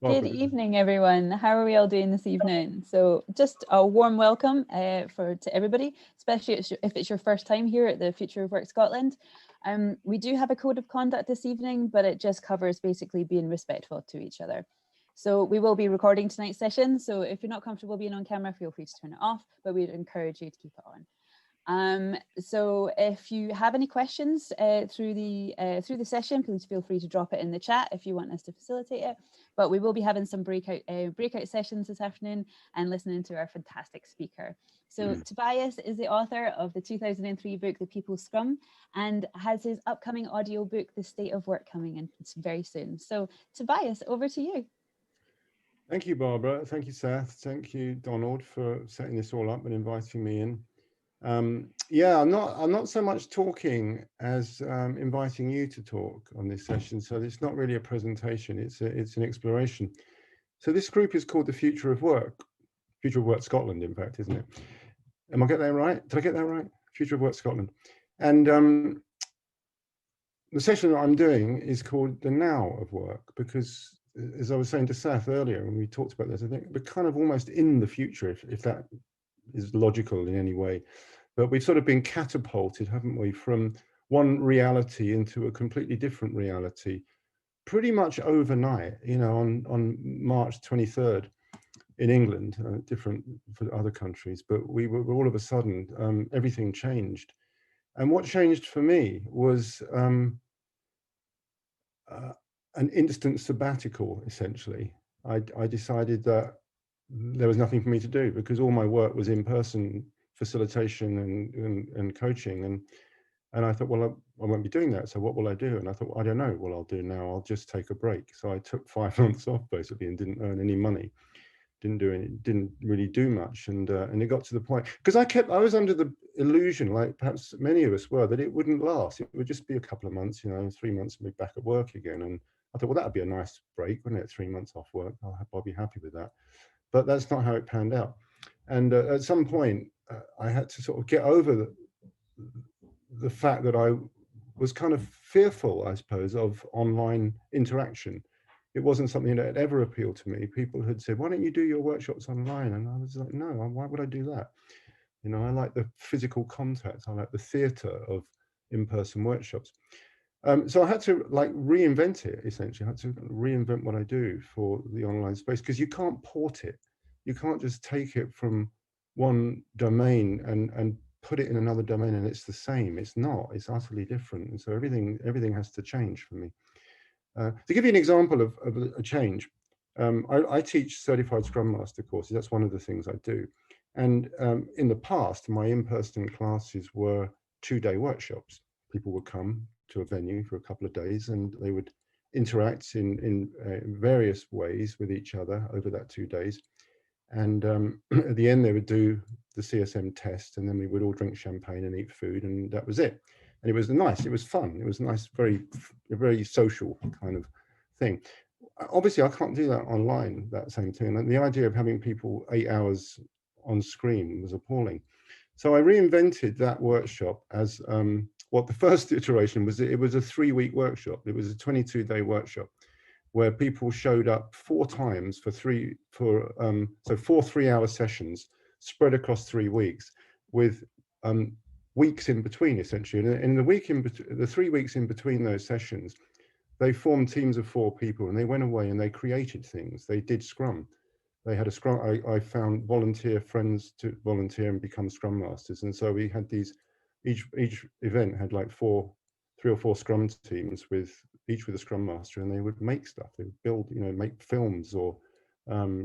Good evening, everyone. How are we all doing this evening? So just a warm welcome to everybody, especially if it's your first time here at the Future of Work Scotland. We do have a code of conduct this evening, but it just covers basically being respectful to each other. So we will be recording tonight's session. So if you're not comfortable being on camera, feel free to turn it off, but we'd encourage you to keep it on. So if you have any questions through the session, please feel free to drop it in the chat if you want us to facilitate it. But we will be having some breakout sessions this afternoon and listening to our fantastic speaker. So Tobias is the author of the 2003 book, The People's Scrum, and has his upcoming audio book, The State of Work, coming in very soon. So Tobias, over to you. Thank you, Barbara. Thank you, Seth. Thank you, Donald, for setting this all up and inviting me in. Yeah, I'm not so much talking as inviting you to talk on this session. So it's not really a presentation. It's an exploration. So this group is called the Future of Work Scotland, in fact, isn't it? Am I getting that right? Did I get that right? Future of Work Scotland. And the session that I'm doing is called the Now of Work, because as I was saying to Seth earlier, when we talked about this, I think we're kind of almost in the future, if that is logical in any way. But we've sort of been catapulted, haven't we, from one reality into a completely different reality, pretty much overnight, you know, on March 23rd in England, different for other countries, but we were all of a sudden, everything changed. And what changed for me was an instant sabbatical, essentially. I decided that there was nothing for me to do because all my work was in person facilitation and coaching, and I thought, well, I won't be doing that, so what will I do? And I thought, well, I don't know what I'll do now. I'll just take a break. So I took 5 months off basically and didn't earn any money, didn't really do much, and it got to the point because I was under the illusion, like perhaps many of us were, that it wouldn't last. It would just be a couple of months, you know, 3 months and be back at work again. And I thought, well, that'd be a nice break, wouldn't it? 3 months off work, I'll be happy with that. But that's not how it panned out. And at some point, I had to sort of get over the fact that I was kind of fearful, I suppose, of online interaction. It wasn't something that had ever appealed to me. People had said, why don't you do your workshops online? And I was like, no, why would I do that? You know, I like the physical contact. I like the theater of in-person workshops. So I had to like reinvent it, essentially. I had to reinvent what I do for the online space, because you can't port it. You can't just take it from one domain and put it in another domain and it's the same. It's not. It's utterly different. And so everything has to change for me. To give you an example of a change, I teach certified Scrum Master courses. That's one of the things I do. And in the past, my in-person classes were 2-day workshops. People would come to a venue for a couple of days and they would interact in various ways with each other over that 2 days. And at the end, they would do the CSM test, and then we would all drink champagne and eat food, and that was it. And it was nice. It was fun. It was nice, very social kind of thing. Obviously, I can't do that online, that same thing. And the idea of having people 8 hours on screen was appalling. So I reinvented that workshop as what the first iteration was. It was a 3-week workshop. It was a 22-day workshop where people showed up 4 times for 3 3-hour sessions spread across 3 weeks with weeks in between, essentially. And in the 3 weeks in between those sessions, they formed teams of 4 people and they went away and they created things. They did Scrum. They had a Scrum. I found volunteer friends to volunteer and become Scrum Masters. And so we had these, each event had like 3 or 4 Scrum teams each with a Scrum Master, and they would make stuff. They would build, you know, make films or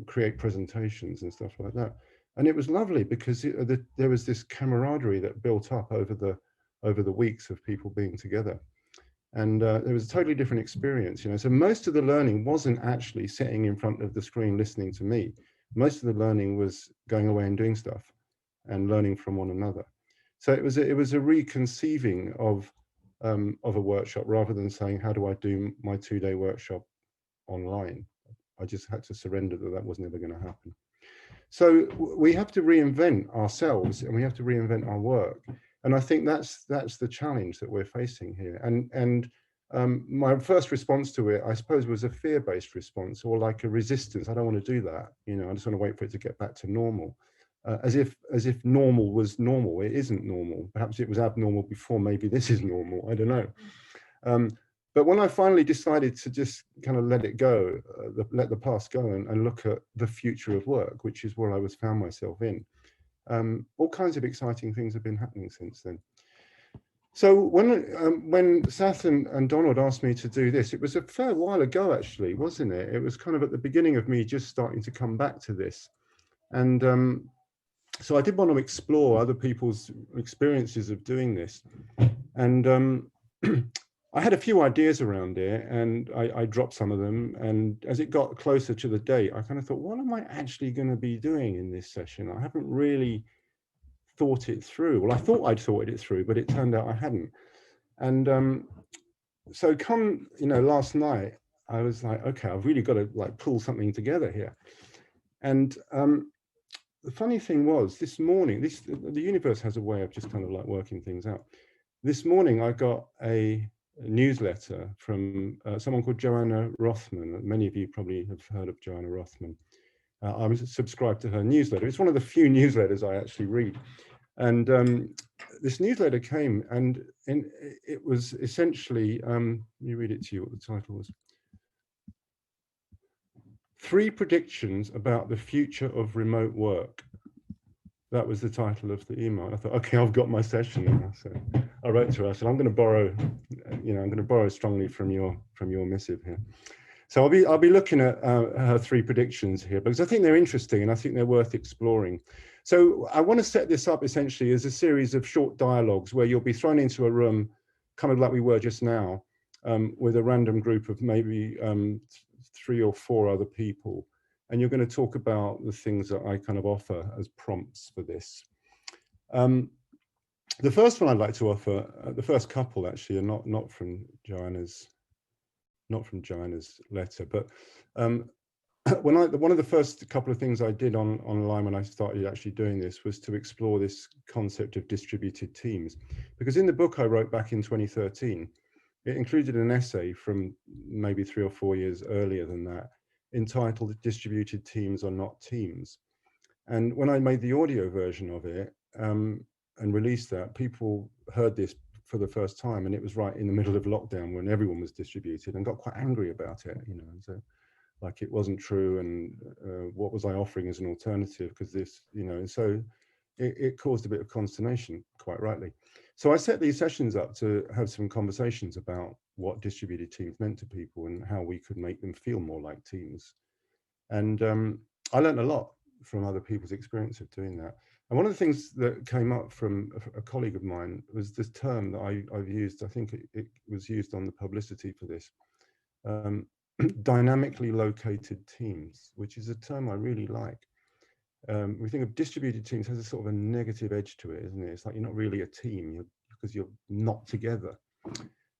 create presentations and stuff like that. And it was lovely because there was this camaraderie that built up over the weeks of people being together. And it was a totally different experience, you know. So most of the learning wasn't actually sitting in front of the screen listening to me. Most of the learning was going away and doing stuff and learning from one another. So it was a reconceiving of a workshop rather than saying, how do I do my 2-day workshop online? I just had to surrender that was never going to happen. So we have to reinvent ourselves and we have to reinvent our work. And I think that's the challenge that we're facing here. And my first response to it, I suppose, was a fear-based response, or like a resistance. I don't want to do that. You know, I just want to wait for it to get back to normal, as if normal was normal. It isn't normal. Perhaps it was abnormal before. Maybe this is normal. I don't know. But when I finally decided to just kind of let it go, let the past go, and look at the future of work, which is where I found myself in, all kinds of exciting things have been happening since then. So when Seth and Donald asked me to do this, it was a fair while ago, actually, wasn't it? It was kind of at the beginning of me just starting to come back to this. And so I did want to explore other people's experiences of doing this. And I had a few ideas around it, and I dropped some of them. And as it got closer to the date, I kind of thought, what am I actually going to be doing in this session? I haven't really thought it through. Well, I thought I'd thought it through, but it turned out I hadn't. And so come, last night, I was like, okay, I've really got to like pull something together here. And the funny thing was, this morning, the universe has a way of just kind of like working things out. This morning, I got a newsletter from someone called Joanna Rothman. Many of you probably have heard of Joanna Rothman. I'm subscribed to her newsletter. It's one of the few newsletters I actually read. And this newsletter came, and it was essentially, let me read it to you what the title was. 3 predictions about the future of remote work. That was the title of the email. I thought, okay, I've got my session now. So I wrote to her. I said, I'm going to borrow, I'm going to borrow strongly from your missive here. So I'll be looking at her 3 predictions here, because I think they're interesting and I think they're worth exploring. So I want to set this up essentially as a series of short dialogues where you'll be thrown into a room, kind of like we were just now, with a random group of maybe 3 or 4 other people. And you're going to talk about the things that I kind of offer as prompts for this. The first one I'd like to offer, the first couple actually, are not from Joanna's letter, but one of the first couple of things I did online when I started actually doing this was to explore this concept of distributed teams, because in the book I wrote back in 2013, it included an essay from maybe 3 or 4 years earlier than that, entitled "Distributed Teams Are Not Teams." And when I made the audio version of it and released that, people heard this for the first time, and it was right in the middle of lockdown when everyone was distributed, and got quite angry about it, and so like it wasn't true, and what was I offering as an alternative, because this, and so it caused a bit of consternation, quite rightly. So I set these sessions up to have some conversations about what distributed teams meant to people and how we could make them feel more like teams. And I learned a lot from other people's experience of doing that. And one of the things that came up from a colleague of mine was this term that I've used. I think it was used on the publicity for this, dynamically located teams, which is a term I really like. We think of distributed teams has a sort of a negative edge to it, isn't it? It's like you're not really a team because you're not together.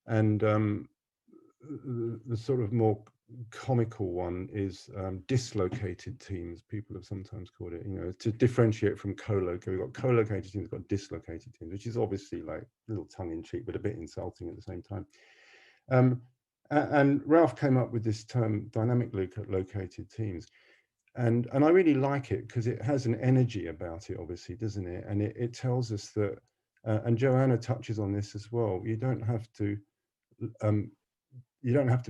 And the sort of more comical one is dislocated teams. People have sometimes called it, to differentiate from co-located. We've got co-located teams, we've got dislocated teams, which is obviously like a little tongue-in-cheek, but a bit insulting at the same time. And Ralph came up with this term, dynamically located teams. And I really like it because it has an energy about it, obviously, doesn't it? And it tells us that, and Joanna touches on this as well, you don't have to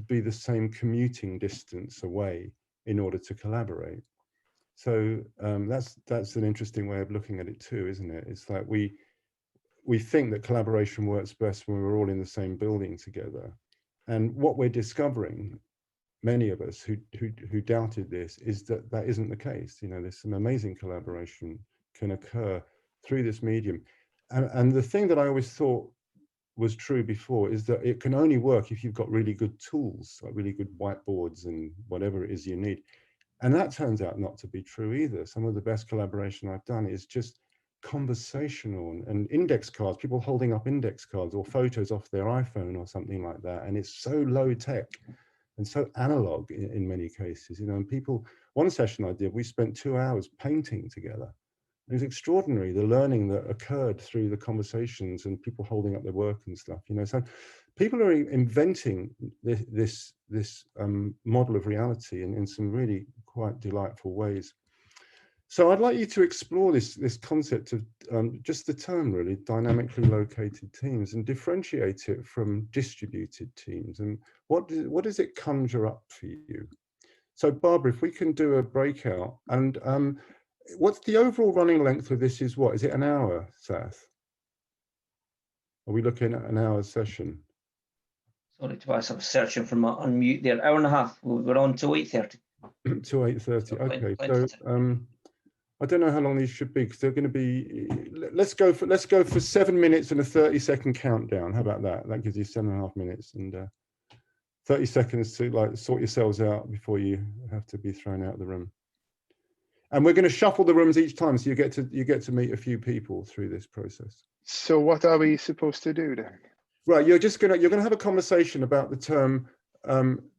be the same commuting distance away in order to collaborate. So that's an interesting way of looking at it too, isn't it? It's like we think that collaboration works best when we're all in the same building together. And what we're discovering, many of us who doubted this, is that that isn't the case. There's some amazing collaboration can occur through this medium. And the thing that I always thought was true before is that it can only work if you've got really good tools, like really good whiteboards and whatever it is you need. And that turns out not to be true either. Some of the best collaboration I've done is just conversational and index cards, people holding up index cards or photos off their iPhone or something like that. And it's so low tech and so analog in many cases, and people, one session I did, we spent 2 hours painting together. It was extraordinary, the learning that occurred through the conversations and people holding up their work and stuff, you know. So people are inventing this model of reality in some really quite delightful ways. So I'd like you to explore this concept of just the term, really, dynamically located teams, and differentiate it from distributed teams. And what does it conjure up for you? So Barbara, if we can do a breakout, and what's the overall running length of this? Is what? Is it an hour, Seth? Are we looking at an hour session? Sorry, Tobias, I'm searching for my unmute there. Hour and a half. We're on till 8:30. Till 8:30. Okay. So I don't know how long these should be, because they're going to be. Let's go for 7 minutes and a 30-second countdown. How about that? That gives you 7.5 minutes and 30 seconds to like sort yourselves out before you have to be thrown out of the room. And we're going to shuffle the rooms each time, so you get to meet a few people through this process. So what are we supposed to do then? Right, you're gonna have a conversation about the term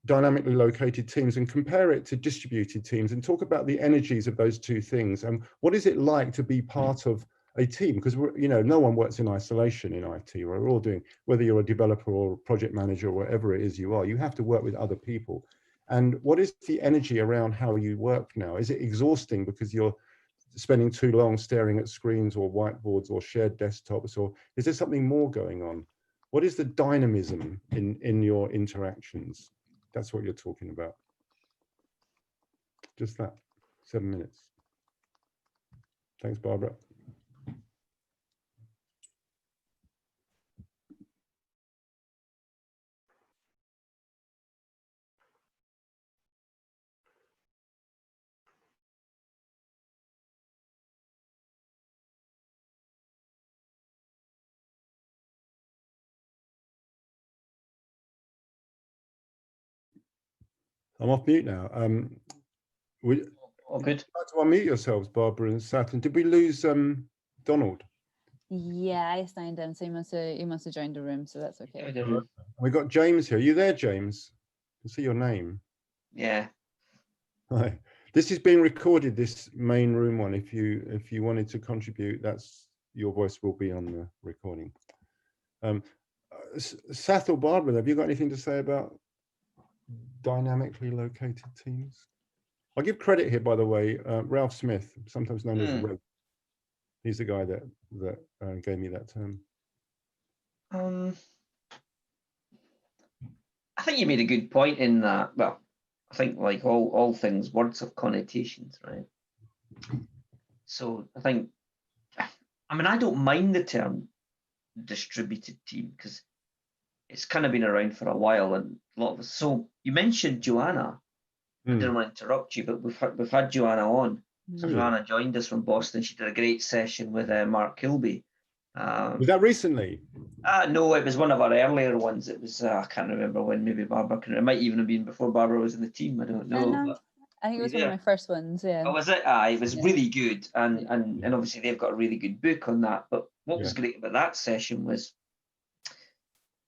dynamically located teams and compare it to distributed teams, and talk about the energies of those two things and what is it like to be part of a team, because no one works in isolation in IT. We're all doing, whether you're a developer or a project manager or whatever it is you are, you have to work with other people. And what is the energy around how you work now? Is it exhausting because you're spending too long staring at screens or whiteboards or shared desktops, or is there something more going on? What is the dynamism in your interactions? That's what you're talking about. Just that, 7 minutes. Thanks, Barbara. I'm off mute now. All good. Like to unmute yourselves, Barbara and Seth. And did we lose Donald? Yeah, I signed him, so he must have joined the room, so that's okay. We got James here. Are you there, James? I can see your name. Yeah. Hi. This is being recorded, this main room one. If you wanted to contribute, your voice will be on the recording. Seth or Barbara, have you got anything to say about dynamically located teams? I'll give credit here, by the way, Ralph Smith, sometimes known as Red. He's the guy that gave me that term. I think you made a good point in that. Well, I think like all things, words have connotations, right? So I think, I don't mind the term distributed team because it's kind of been around for a while, and a lot of us. So you mentioned Joanna. I didn't want to interrupt you, but we've had Joanna on. So Joanna joined us from Boston. She did a great session with Mark Kilby. Was that recently? No, it was one of our earlier ones. It was I can't remember when. Maybe Barbara can. It might even have been before Barbara was in the team. I don't know. I think it was one of my first ones. Yeah. Oh, was it? It was really good, and obviously they've got a really good book on that. But what was great about that session was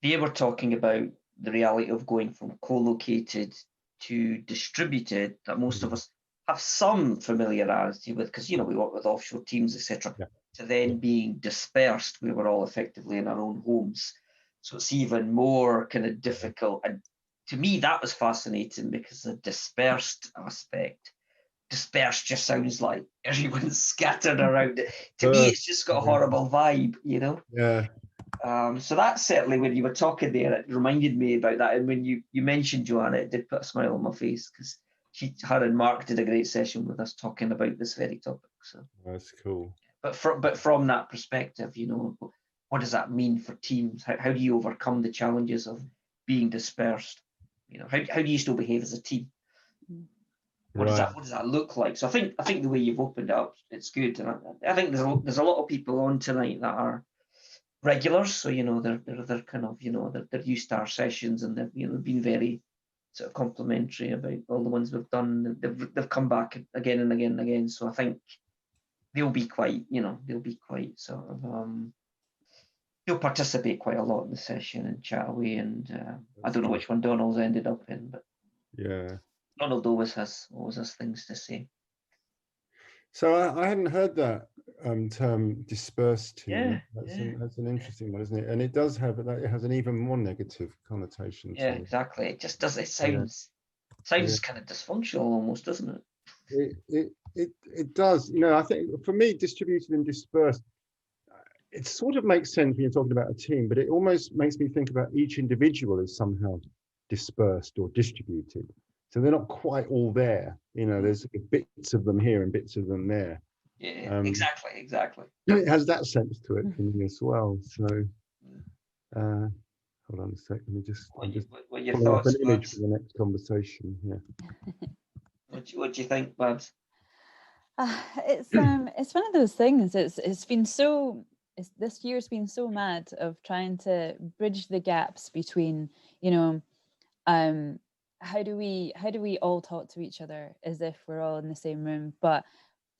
they were talking about the reality of going from co-located to distributed that most of us have some familiarity with, because we work with offshore teams, etc. To then being dispersed, we were all effectively in our own homes, so it's even more kind of difficult. And to me, that was fascinating because the dispersed aspect. Dispersed just sounds like everyone's scattered around it. To me, it's just got a horrible vibe, Yeah. So that certainly, when you were talking there, it reminded me about that. And when you mentioned Joanna, it did put a smile on my face because her and Mark did a great session with us talking about this very topic. So that's cool. But from that perspective, what does that mean for teams? How do you overcome the challenges of being dispersed? How do you still behave as a team? What does that look like? So I think the way you've opened up, it's good. And I think there's a lot of people on tonight that are regulars, so they're kind of they're used to our sessions, and they've been very sort of complimentary about all the ones we've done. They've come back again and again and again. So I think they'll be quite sort of they'll participate quite a lot in the session and chat away. And I don't know which one Donald's ended up in, but yeah, Donald always has things to say. So I hadn't heard that term dispersed team. Yeah, That's an interesting one, isn't it? And it does have, it has an even more negative connotation. Yeah, to exactly. It just does. It sounds Yeah. kind of dysfunctional almost, doesn't it? It does. You know, I think for me, distributed and dispersed, it sort of makes sense when you're talking about a team, but it almost makes me think about each individual as somehow dispersed or distributed. So they're not quite all there. You know, there's bits of them here and bits of them there. Yeah, exactly. It has that sense to it for me as well. So, hold on a sec. Let me just. What your pulling up thoughts, an image Babs? for the next conversation. Yeah. What do you think, Babs? It's one of those things. It's been so. This year's been so mad of trying to bridge the gaps between, you know, how do we all talk to each other as if we're all in the same room, but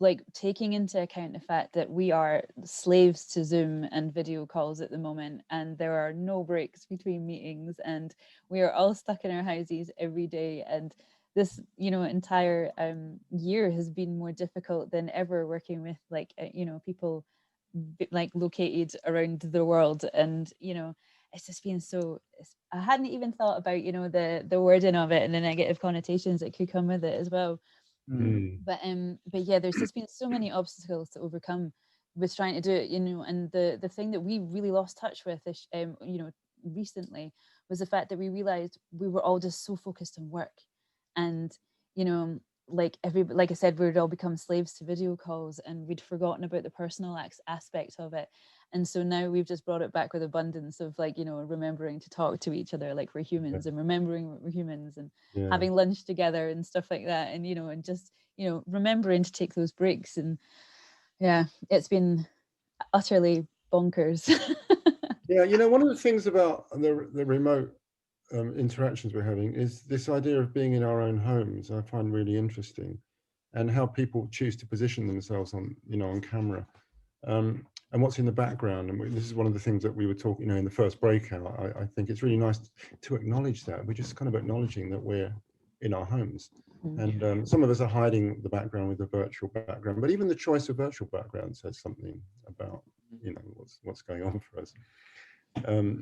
like taking into account the fact that we are slaves to Zoom and video calls at the moment, and there are no breaks between meetings, and we are all stuck in our houses every day. And this, you know, entire year has been more difficult than ever, working with like you know, people like located around the world. And you know, it's just been so, I hadn't even thought about, you know, the wording of it and the negative connotations that could come with it as well. But yeah, there's just been so many obstacles to overcome with trying to do it, you know. And the thing that we really lost touch with is, you know, recently, was the fact that we realized we were all just so focused on work. And you know, like like I said, we'd all become slaves to video calls, and we'd forgotten about the personal aspect of it. And so now we've just brought it back with abundance of, like, you know, remembering to talk to each other like we're humans, and remembering we're humans, and having lunch together and stuff like that. And, you know, and just, you know, remembering to take those breaks. And yeah, it's been utterly bonkers. Yeah, you know, one of the things about the remote interactions we're having is this idea of being in our own homes. I find really interesting, and how people choose to position themselves on, you know, on camera, and what's in the background. And this is one of the things that we were talking, you know, in the first breakout. I think it's really nice to acknowledge that. We're just kind of acknowledging that we're in our homes, and some of us are hiding the background with a virtual background. But even the choice of virtual background says something about, you know, what's going on for us.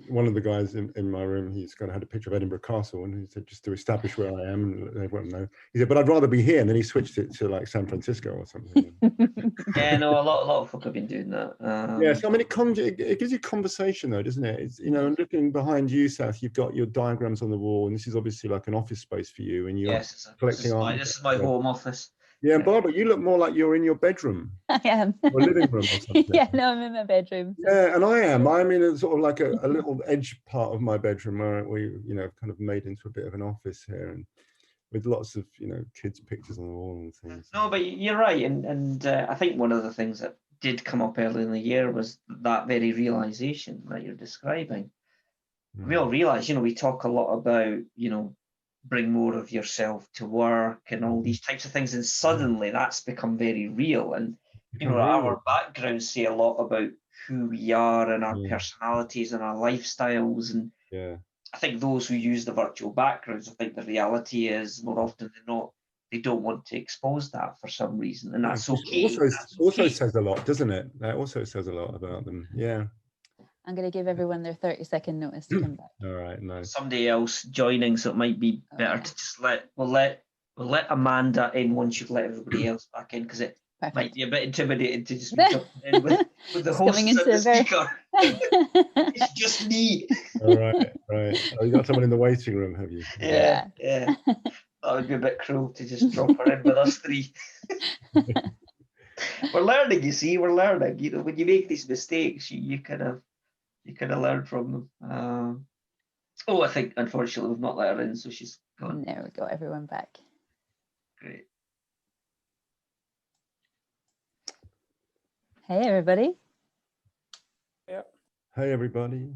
One of the guys in my room, he's kind of had a picture of Edinburgh Castle, and he said, just to establish where I am, and they won't know. He said, but I'd rather be here. And then he switched it to like San Francisco or something. Yeah, no, a lot of folk have been doing that. Yeah, so I mean, it gives you conversation though, doesn't it? It's, you know, and looking behind you, Seth, you've got your diagrams on the wall, and this is obviously like an office space for you, and you're collecting art. This is my home office. Yeah, and Barbara, you look more like you're in your bedroom. I am. Or living room or something. Yeah, no, I'm in my bedroom. So. Yeah, and I am. I'm in a sort of like a little edge part of my bedroom where we, you know, kind of made into a bit of an office here, and with lots of, you know, kids' pictures on the wall and things. No, but you're right, and I think one of the things that did come up early in the year was that very realization that you're describing. We all realize, you know, we talk a lot about, you know, bring more of yourself to work and all these types of things, and suddenly that's become very real. And you know, our backgrounds say a lot about who we are and our personalities and our lifestyles. And I think those who use the virtual backgrounds, I think the reality is more often than not, they don't want to expose that for some reason, and that's okay. Also says a lot, doesn't it? That also says a lot about them. Yeah. I'm going to give everyone their 30-second notice to come back. All right, nice. Somebody else joining, so it might be better to just let Amanda in once you've let everybody else back in, because it might be a bit intimidating to just be jumping in with the host and the speaker. It's just me. All right. Oh, you got someone in the waiting room, have you? Yeah. That would be a bit cruel to just drop her in with us three. We're learning, you see. We're learning. You know, when you make these mistakes, you kind of learn from them. I think unfortunately we've not let her in, so she's gone. There we go, everyone back. Great. Hey everybody. Yeah. Hey everybody.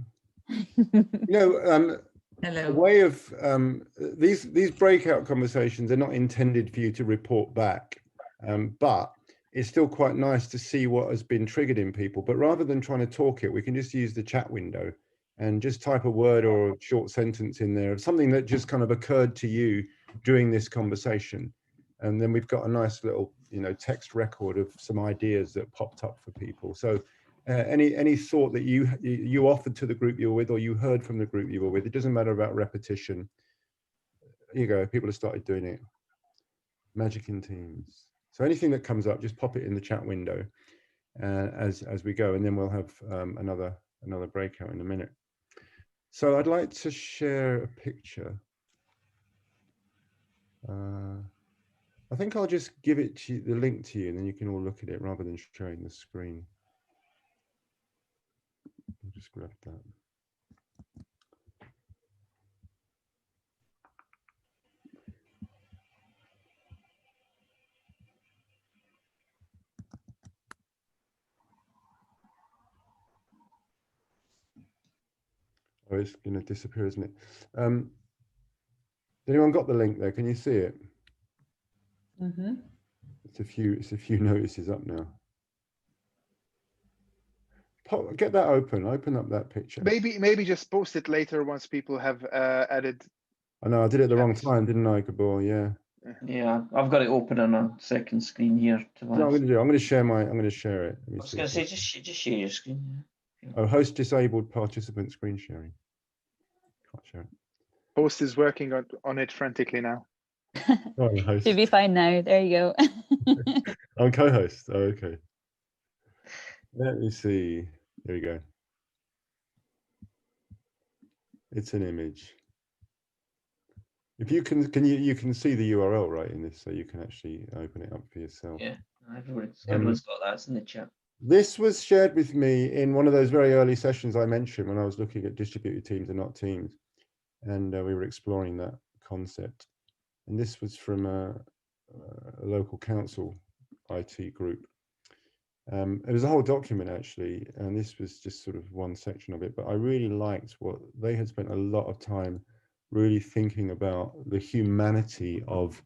You know, hello. A way of these breakout conversations are not intended for you to report back, but it's still quite nice to see what has been triggered in people. But rather than trying to talk it, we can just use the chat window and just type a word or a short sentence in there of something that just kind of occurred to you during this conversation. And then we've got a nice little, text record of some ideas that popped up for people. So any thought that you offered to the group you were with, or you heard from the group you were with, it doesn't matter about repetition. Here you go, people have started doing it. Magic in Teams. So anything that comes up, just pop it in the chat window as we go, and then we'll have another breakout in a minute. So I'd like to share a picture. I think I'll just give it to the link to you, and then you can all look at it rather than showing the screen. I'll just grab that. Oh, it's going to disappear, isn't it? Anyone got the link there? Can you see it? Mm-hmm. It's a few notices up now. Get that open. Open up that picture. Maybe just post it later once people have added. I know I did it the wrong time, didn't I, Gabor? Yeah. Yeah, I've got it open on a second screen here. No, I'm going to do. I'm going to share it. I was going to say just share your screen. Yeah. Oh, host disabled participant screen sharing. Can't share it. Host is working on it frantically now. Oh, host. Should be fine now. There you go. I'm co-host. Oh, okay. Let me see. There we go. It's an image. If you can see the URL right in this, so you can actually open it up for yourself. Yeah, everyone's got that. It's in the chat. This was shared with me in one of those very early sessions I mentioned when I was looking at distributed teams and not teams, and we were exploring that concept. And this was from a local council IT group. It was a whole document actually, and this was just sort of one section of it, but I really liked what they had spent a lot of time really thinking about the humanity of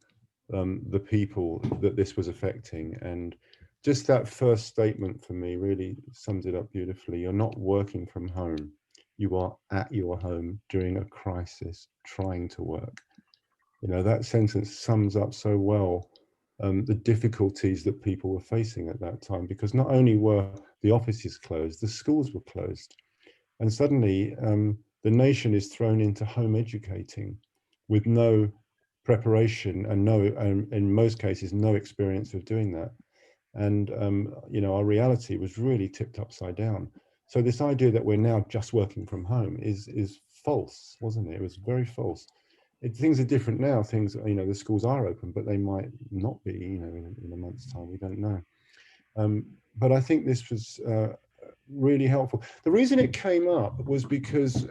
the people that this was affecting. And just that first statement for me really sums it up beautifully. You're not working from home. You are at your home during a crisis, trying to work. That sentence sums up so well the difficulties that people were facing at that time, because not only were the offices closed, the schools were closed. And suddenly the nation is thrown into home educating with no preparation and in most cases, no experience of doing that. And, our reality was really tipped upside down. So this idea that we're now just working from home is false, wasn't it? It was very false. Things are different now. Things, the schools are open, but they might not be, in a month's time. We don't know. But I think this was really helpful. The reason it came up was because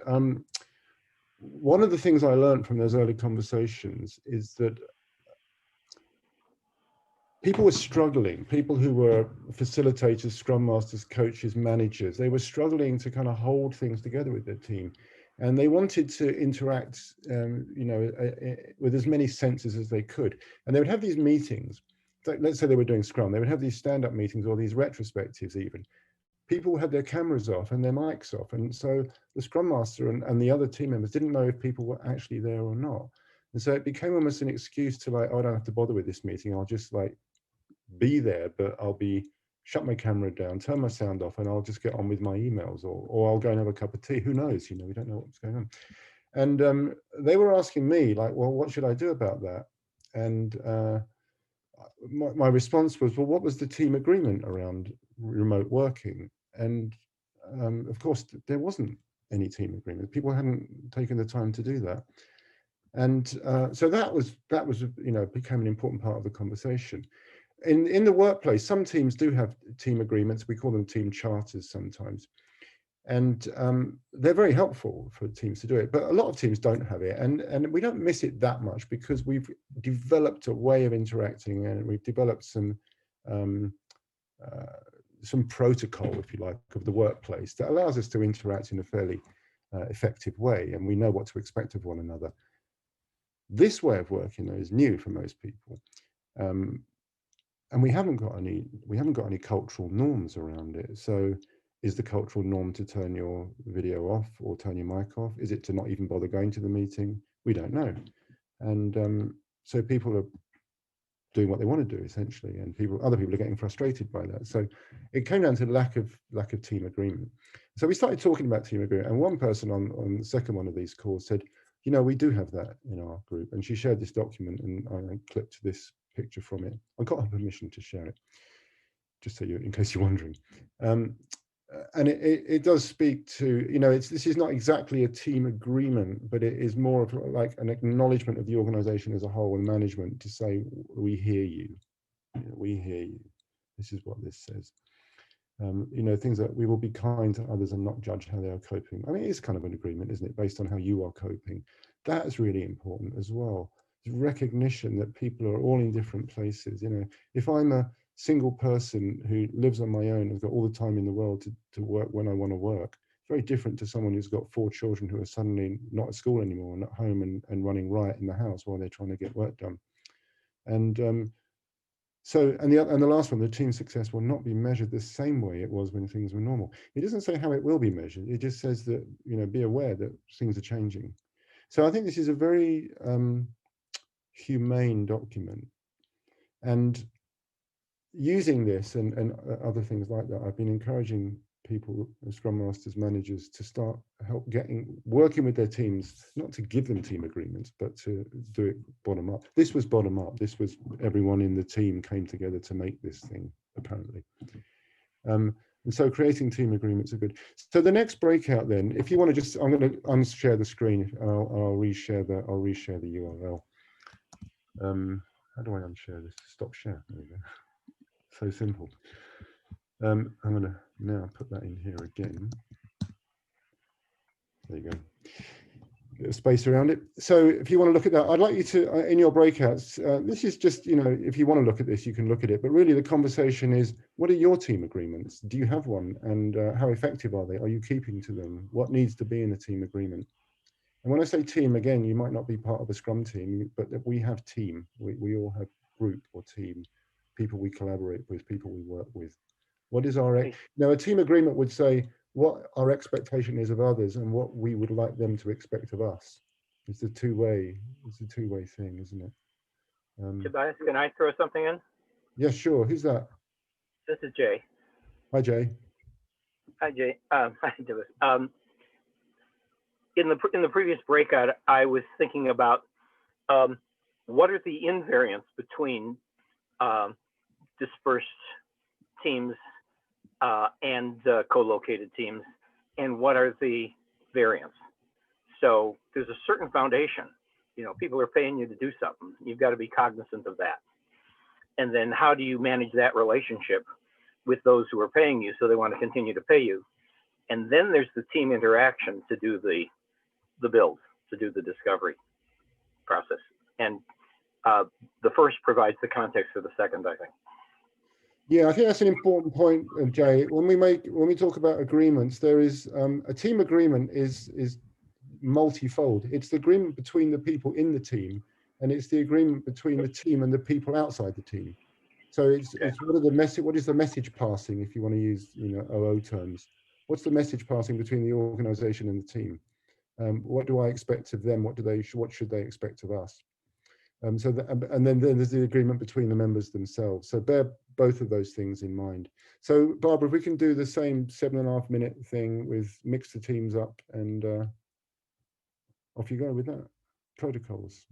one of the things I learned from those early conversations is that people were struggling. People who were facilitators, scrum masters, coaches, managers, they were struggling to kind of hold things together with their team. And they wanted to interact, with as many senses as they could. And they would have these meetings. Let's say they were doing Scrum. They would have these stand-up meetings or these retrospectives even. People had their cameras off and their mics off. And so the Scrum Master and the other team members didn't know if people were actually there or not. And so it became almost an excuse to I don't have to bother with this meeting. I'll just be there, but I'll shut my camera down, turn my sound off, and I'll just get on with my emails, or I'll go and have a cup of tea. Who knows? We don't know what's going on. And they were asking me well, what should I do about that? And my response was, well, what was the team agreement around remote working? And of course, there wasn't any team agreement. People hadn't taken the time to do that. And so that was became an important part of the conversation. In the workplace, some teams do have team agreements. We call them team charters sometimes. And they're very helpful for teams to do it. But a lot of teams don't have it. And we don't miss it that much because we've developed a way of interacting, and we've developed some protocol, if you like, of the workplace that allows us to interact in a fairly effective way. And we know what to expect of one another. This way of working, though, is new for most people. And we haven't got any cultural norms around it. So is the cultural norm to turn your video off or turn your mic off? Is it to not even bother going to the meeting? We don't know. And so people are doing what they want to do essentially, and other people are getting frustrated by that. So it came down to lack of team agreement. So we started talking about team agreement, and one person on the second one of these calls said, you know, we do have that in our group, and she shared this document, and I clipped this picture from it. I got her permission to share it, just so in case you're wondering. And it does speak to, you know, this is not exactly a team agreement, but it is more of like an acknowledgement of the organization as a whole and management to say, we hear you, we hear you. This is what this says. You know, things that we will be kind to others and not judge how they are coping. I mean, it is kind of an agreement, isn't it, based on how you are coping? That is really important as well. Recognition that people are all in different places. You know, if I'm a single person who lives on my own, I've got all the time in the world to work when I want to work. It's very different to someone who's got 4 children who are suddenly not at school anymore and at home and running riot in the house while they're trying to get work done. And so, and the last one, the team success will not be measured the same way it was when things were normal. It doesn't say how it will be measured. It just says that, you know, be aware that things are changing. So I think this is a very humane document. And using this and other things like that, I've been encouraging people, Scrum Masters, managers, to start working with their teams, not to give them team agreements, but to do it bottom up. This was bottom up. This was everyone in the team came together to make this thing, apparently. And so creating team agreements are good. So the next breakout then, if you want to just, I'm going to unshare the screen. I'll reshare the URL. How do I unshare this? Stop share. There we go. So simple. I'm going to now put that in here again. There you go. Bit of space around it. So if you want to look at that, I'd like you to, in your breakouts, this is just, you know, if you want to look at this, you can look at it. But really the conversation is, what are your team agreements? Do you have one? And how effective are they? Are you keeping to them? What needs to be in a team agreement? And when I say team, again, you might not be part of a Scrum team, but that we have team. We all have group or team, people we collaborate with, people we work with. What is our, now a team agreement would say what our expectation is of others and what we would like them to expect of us. It's a two-way thing, isn't it? Tobias, can I throw something in? Yeah, sure. Who's that? This is Jay. Hi, Jay. Hi, Jay. Hi, Tobias. In the previous breakout, I was thinking about what are the invariants between dispersed teams and co-located teams, and what are the variants? So there's a certain foundation. You know, people are paying you to do something. You've got to be cognizant of that. And then how do you manage that relationship with those who are paying you so they want to continue to pay you? And then there's the team interaction to do the build, to do the discovery process. And the first provides the context for the second, I think. Yeah, I think that's an important point, Jay. When we talk about agreements, there is a team agreement is multifold. It's the agreement between the people in the team, and it's the agreement between the team and the people outside the team. So it's what is the message passing, if you want to use, you know, OO terms? What's the message passing between the organization and the team? What do I expect of them? What should they expect of us? And then there's the agreement between the members themselves. So bear both of those things in mind. So Barbara, if we can do the same 7.5 minute thing with mix the teams up, and off you go with that. Protocols.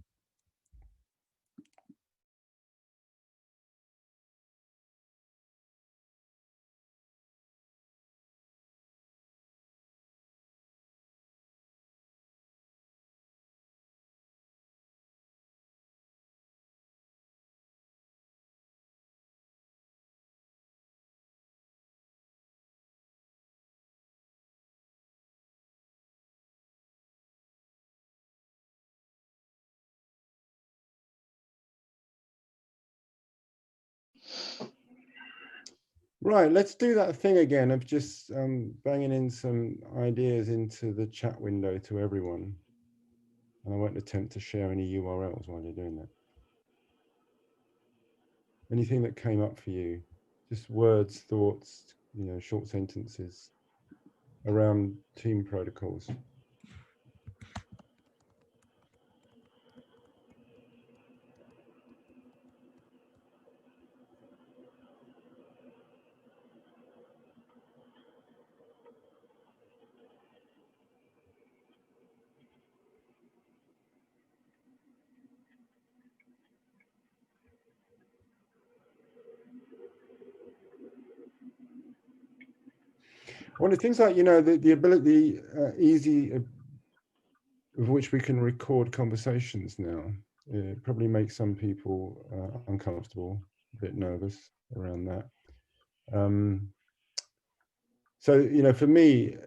Right, let's do that thing again of just banging in some ideas into the chat window to everyone. And I won't attempt to share any URLs while you're doing that. Anything that came up for you, just words, thoughts, you know, short sentences around team protocols. One of the things like, you know, the ability, easy, of which we can record conversations now, it probably makes some people uncomfortable, a bit nervous around that. So, you know, for me,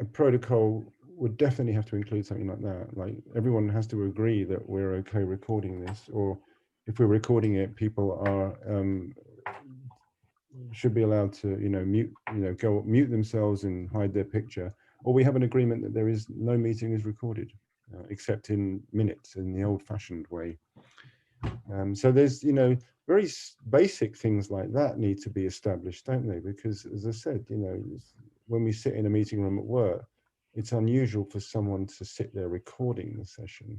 a protocol would definitely have to include something like that. Like everyone has to agree that we're okay recording this, or if we're recording it, people are should be allowed to, you know, mute themselves and hide their picture, or we have an agreement that there is no meeting is recorded, except in minutes in the old-fashioned way. So there's, you know, very basic things like that need to be established, don't they? Because as I said, you know, when we sit in a meeting room at work, it's unusual for someone to sit there recording the session.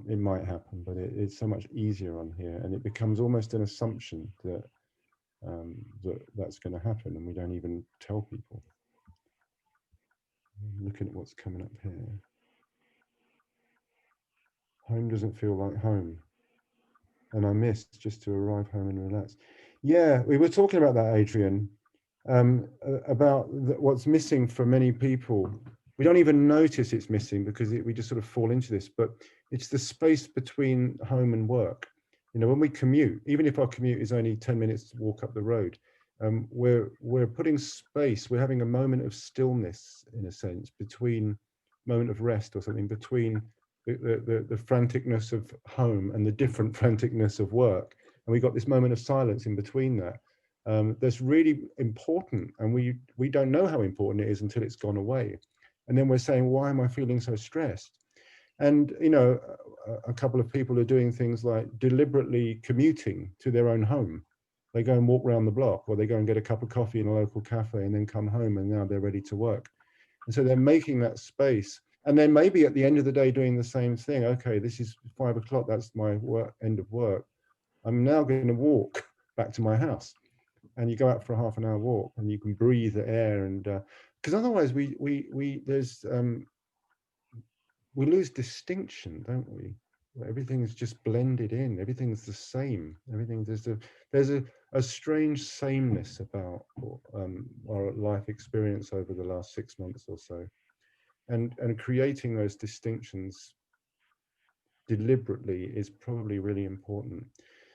It might happen, but it's so much easier on here, and it becomes almost an assumption that that's going to happen, and we don't even tell people. Looking at what's coming up here. Home doesn't feel like home, and I missed just to arrive home and relax. Yeah, we were talking about that, Adrian, about what's missing for many people. We don't even notice it's missing because we just sort of fall into this, but it's the space between home and work. You know, when we commute, even if our commute is only 10 minutes to walk up the road, we're putting space, we're having a moment of stillness, in a sense, between moment of rest or something, between the franticness of home and the different franticness of work. And we got this moment of silence in between that. That's really important, and we don't know how important it is until it's gone away. And then we're saying, why am I feeling so stressed? And, you know, a couple of people are doing things like deliberately commuting to their own home. They go and walk around the block, or they go and get a cup of coffee in a local cafe and then come home, and now they're ready to work. And so they're making that space. And then maybe at the end of the day doing the same thing. Okay, this is 5 o'clock, that's my end of work. I'm now going to walk back to my house. And you go out for a half an hour walk, and you can breathe the air, and because otherwise we lose distinction, don't we? Everything's just blended in. Everything's the same. There's a strange sameness about our life experience over the last 6 months or so, and creating those distinctions deliberately is probably really important.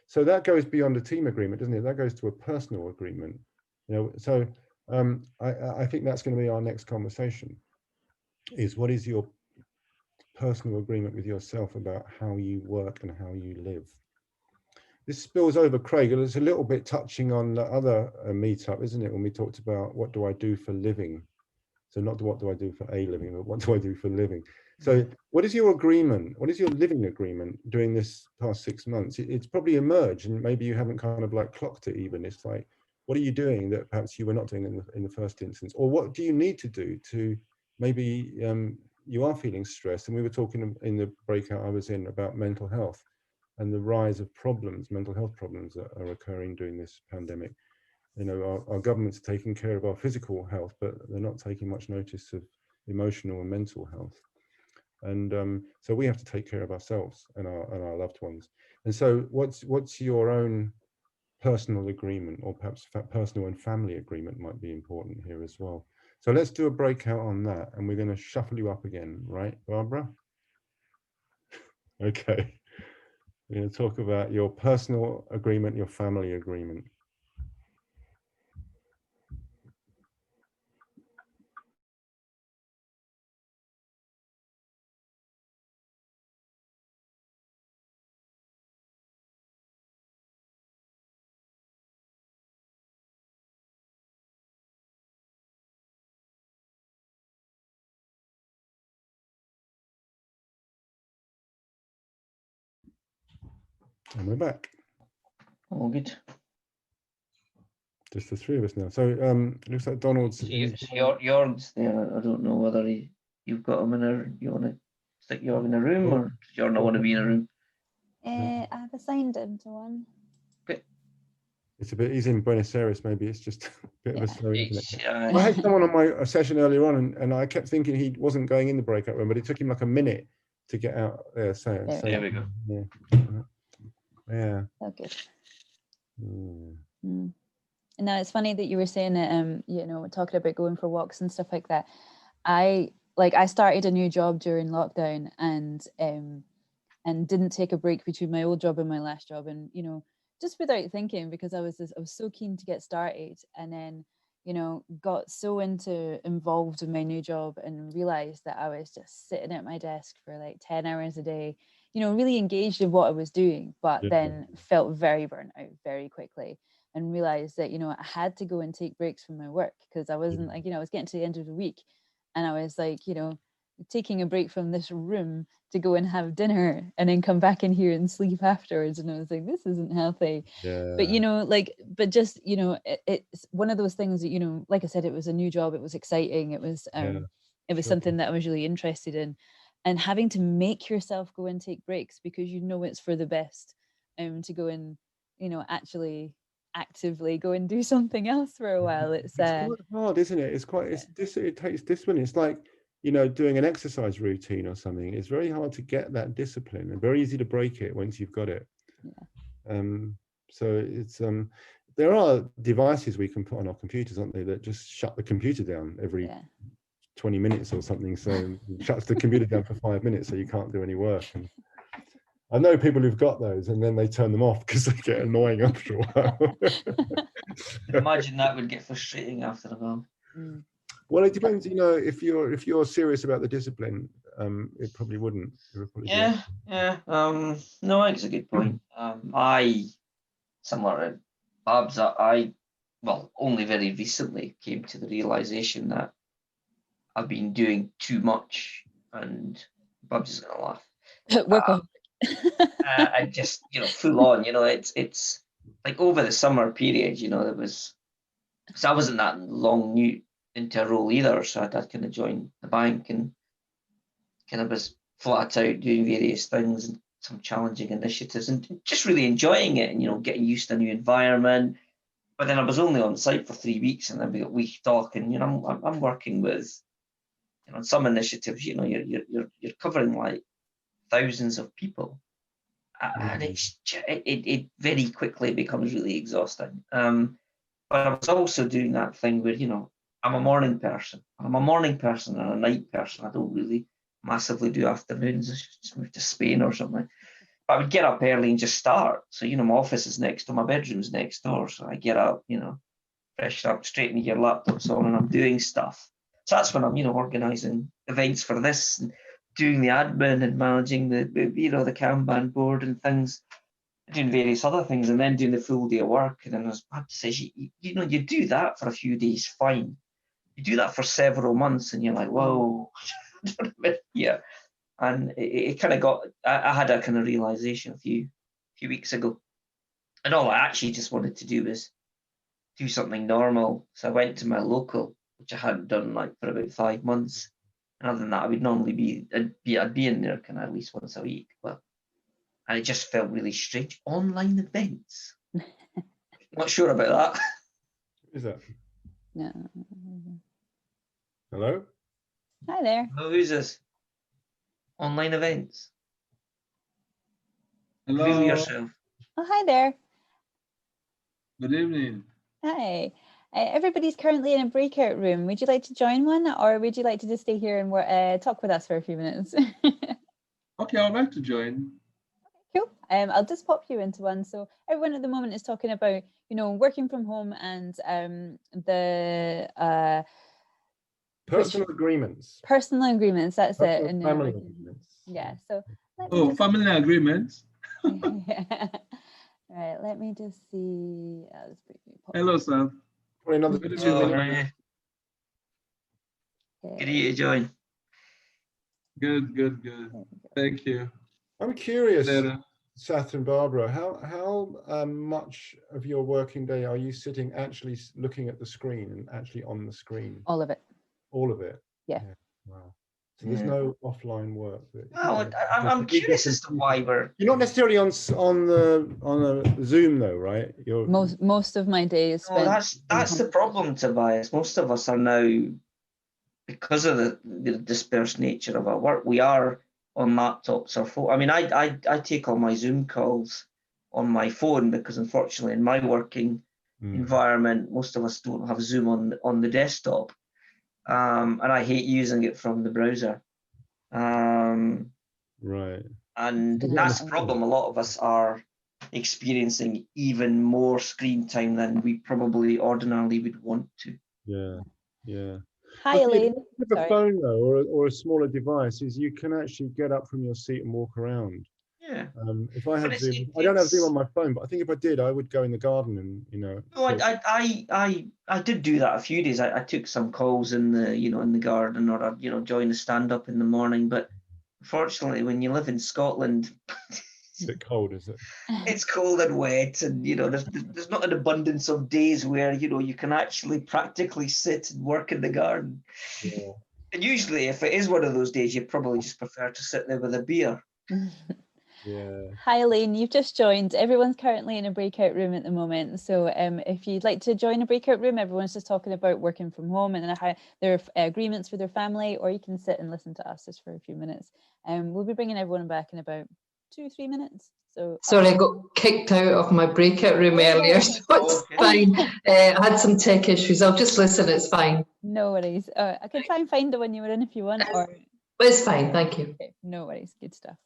So that goes beyond a team agreement, doesn't it? That goes to a personal agreement. You know, so I think that's going to be our next conversation. Is what is your personal agreement with yourself about how you work and how you live? This spills over, Craig, and it's a little bit touching on the other meetup, isn't it? When we talked about what do I do for living? So not what do I do for a living, but what do I do for living? So what is your agreement? What is your living agreement during this past 6 months? It's probably emerged, and maybe you haven't kind of like clocked it even. It's like, what are you doing that perhaps you were not doing in the first instance? Or what do you need to do to maybe you are feeling stressed? And we were talking in the breakout I was in about mental health and the rise of problems, mental health problems that are occurring during this pandemic. You know, our government's taking care of our physical health, but they're not taking much notice of emotional and mental health. And so we have to take care of ourselves and our loved ones. And so what's your own personal agreement, or perhaps personal and family agreement might be important here as well. So let's do a breakout on that, and we're going to shuffle you up again, right, Barbara? Okay. We're going to talk about your personal agreement, your family agreement. And we're back. Oh, good. Just the three of us now. So looks like Donald's. So Jorg's there. I don't know whether you've got him in a. You want to stick Jorg in a room, or does Jorg not want to be in a room? I've assigned him to one. Okay. It's a bit. He's in Buenos Aires. Maybe it's just a bit of a slow internet. I I had someone on my session earlier on, and I kept thinking he wasn't going in the breakout room, but it took him like a minute to get out there. So there we go. Yeah. Oh, good. Mm. Mm. Now it's funny that you were saying that, you know, talking about going for walks and stuff like that. I started a new job during lockdown and didn't take a break between my old job and my last job, and you know, just without thinking, because I was so keen to get started, and then, you know, got so involved in my new job and realized that I was just sitting at my desk for like 10 hours a day, you know, really engaged in what I was doing, but then felt very burnt out very quickly, and realized that, you know, I had to go and take breaks from my work, because I wasn't like, you know, I was getting to the end of the week and I was like, you know, taking a break from this room to go and have dinner and then come back in here and sleep afterwards, and I was like, this isn't healthy. But you know, like, but just, you know, it's one of those things that, you know, like I said, it was a new job, it was exciting, it was something that I was really interested in, and having to make yourself go and take breaks because you know it's for the best, to go and, you know, actually actively go and do something else for a while. It's quite hard, isn't it? It's quite it takes discipline. It's like, you know, doing an exercise routine or something. It's very hard to get that discipline and very easy to break it once you've got it. So it's there are devices we can put on our computers, aren't they, that just shut the computer down every 20 minutes or something. So it shuts the computer down for 5 minutes so you can't do any work. And I know people who've got those and then they turn them off because they get annoying after a while. Imagine that would get frustrating after a while. Well, it depends, you know, if you're serious about the discipline, it probably wouldn't. No, I think it's a good point. I, similar to Babs, only very recently came to the realization that I've been doing too much, and Babs is gonna laugh. Work on. I just, you know, full on, you know, it's like over the summer period, you know, so I wasn't that long new into a role either, so I'd kind of joined the bank and kind of was flat out doing various things and some challenging initiatives and just really enjoying it, and, you know, getting used to a new environment. But then I was only on site for 3 weeks, and then we got week talk, and, you know, I'm working with, you know, some initiatives, you know, you're covering like thousands of people, and it very quickly becomes really exhausting. But I was also doing that thing where, you know, I'm a morning person and a night person. I don't really massively do afternoons. I should just move to Spain or something. But I would get up early and just start. So, you know, my office is next door, my bedroom's next door. So I get up, you know, fresh up, straight into your laptops on, and I'm doing stuff. So that's when I'm, you know, organising events for this and doing the admin and managing the you know, the Kanban board and things, doing various other things, and then doing the full day of work. And then as Bob says, you know, you do that for a few days, fine. You do that for several months, and you're like, whoa, yeah. And it kind of got. I had a kind of realization a few weeks ago, and all I actually just wanted to do was do something normal. So I went to my local, which I hadn't done like for about 5 months. And other than that, I would normally I'd be in there kind of at least once a week. But and it just felt really strange. Online events. Not sure about that. Is that? No. Hello? Hi there. Oh, who's this? Online events. Hello. Reveal yourself. Oh, hi there. Good evening. Hi. Everybody's currently in a breakout room. Would you like to join one, or would you like to just stay here and talk with us for a few minutes? Okay, I'd like to join. Cool. I'll just pop you into one. So everyone at the moment is talking about, you know, working from home and the Personal agreements. Personal agreements. That's Personal it. And family agreements. yeah. So. Family agreements. Yeah. All right. Let me just see. I'll just Hello, sir. Probably another Good 2 evening. minutes. Okay. Good of you to join. Good. Thank you. I'm curious, Later. Seth and Barbara, how much of your working day are you sitting actually looking at the screen and actually on the screen? All of it. All of it? Yeah. Wow. So there's no offline work. I'm curious as to why we're. You're not necessarily on a Zoom though, right? You're most of my day is spent. No, that's the problem, Tobias. Most of us are now, because of the dispersed nature of our work, we are on laptops or phone. I mean, I take all my Zoom calls on my phone because, unfortunately, in my working environment. Most of us don't have Zoom on the desktop, and I hate using it from the browser. Right. And that's the problem. A lot of us are experiencing even more screen time than we probably ordinarily would want to. Yeah, yeah. Hi, Elaine. With a phone though, or a smaller device, is you can actually get up from your seat and walk around. Yeah. If I had Zoom, I don't have Zoom on my phone, but I think if I did, I would go in the garden and No, I did do that a few days. I took some calls in the in the garden, or I'd join the stand up in the morning. But unfortunately, when you live in Scotland, it's a bit cold, is it? It's cold and wet, and there's not an abundance of days where you can actually practically sit and work in the garden. Yeah. And usually, if it is one of those days, you probably just prefer to sit there with a beer. Yeah. Hi, Elaine. You've just joined. Everyone's currently in a breakout room at the moment. So if you'd like to join a breakout room, everyone's just talking about working from home and how their agreements with their family, or you can sit and listen to us just for a few minutes. We'll be bringing everyone back in about 2-3 minutes. So sorry, I got kicked out of my breakout room earlier, so it's fine. I had some tech issues. I'll just listen. It's fine. No worries. I can try and find the one you were in if you want. Or it's fine. Thank you. Okay, no worries. Good stuff.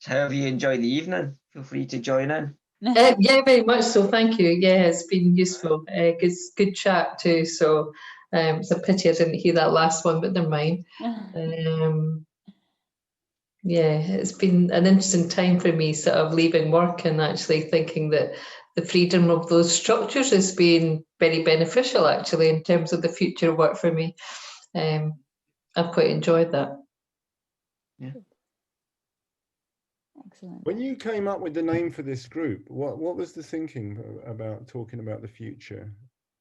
How have you enjoyed the evening? Feel free to join in. Yeah, very much so. Thank you. Yeah, it's been useful. Good chat too. So it's a pity I didn't hear that last one, but never mind. Yeah, it's been an interesting time for me, sort of leaving work and actually thinking that the freedom of those structures has been very beneficial, actually, in terms of the future work for me. I've quite enjoyed that. Yeah. Excellent. When you came up with the name for this group, what was the thinking about talking about the future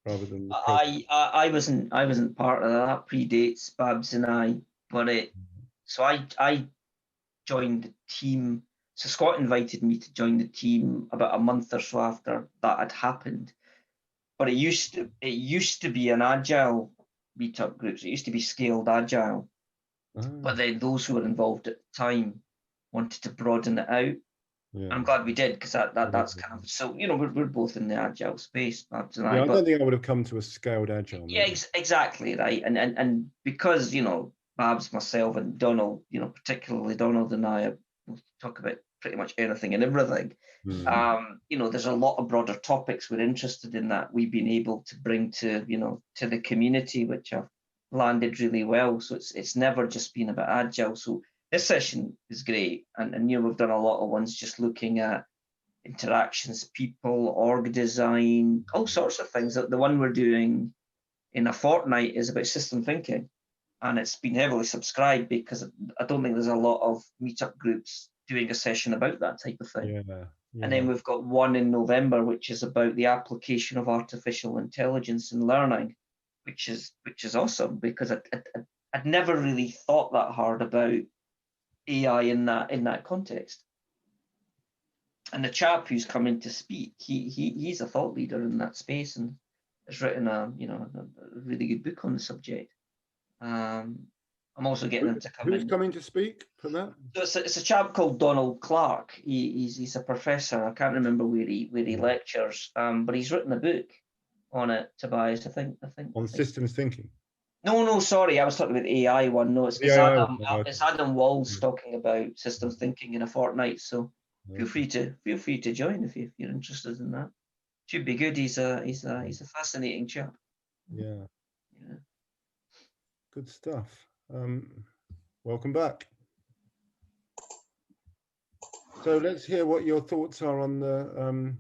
rather than the present? I wasn't part of that. That predates Babs and I, but so I joined the team. So Scott invited me to join the team about a month or so after that had happened. But it used to be an agile meetup groups. It used to be scaled agile. But then those who were involved at the time wanted to broaden it out. Yeah. I'm glad we did, because that's kind of, so we're both in the agile space, Babs and I. Yeah, I don't think I would have come to a scaled agile. Yeah, exactly right. And because Babs, myself, and Donald, particularly Donald and I, we'll talk about pretty much anything and everything. There's a lot of broader topics we're interested in that we've been able to bring to to the community, which have landed really well. So it's never just been about agile. So this session is great, and we've done a lot of ones just looking at interactions, people, org design, all sorts of things. The one we're doing in a fortnight is about system thinking, and it's been heavily subscribed because I don't think there's a lot of meetup groups doing a session about that type of thing. Yeah. And then we've got one in November, which is about the application of artificial intelligence in learning, which is awesome, because I'd never really thought that hard about AI in that context. And the chap who's come in to speak, he's a thought leader in that space and has written a really good book on the subject. I'm also getting him to come in. Who's coming to speak for that? So it's a chap called Donald Clark. He's a professor. I can't remember where he lectures, but he's written a book on it, Tobias. I think. On systems thinking. No, sorry, I was talking about the AI one. No, it's Adam Wall's talking about systems thinking in a fortnight. So feel free to join if you're interested in that. Should be good. He's a fascinating chap. Yeah. Good stuff. Welcome back. So let's hear what your thoughts are on the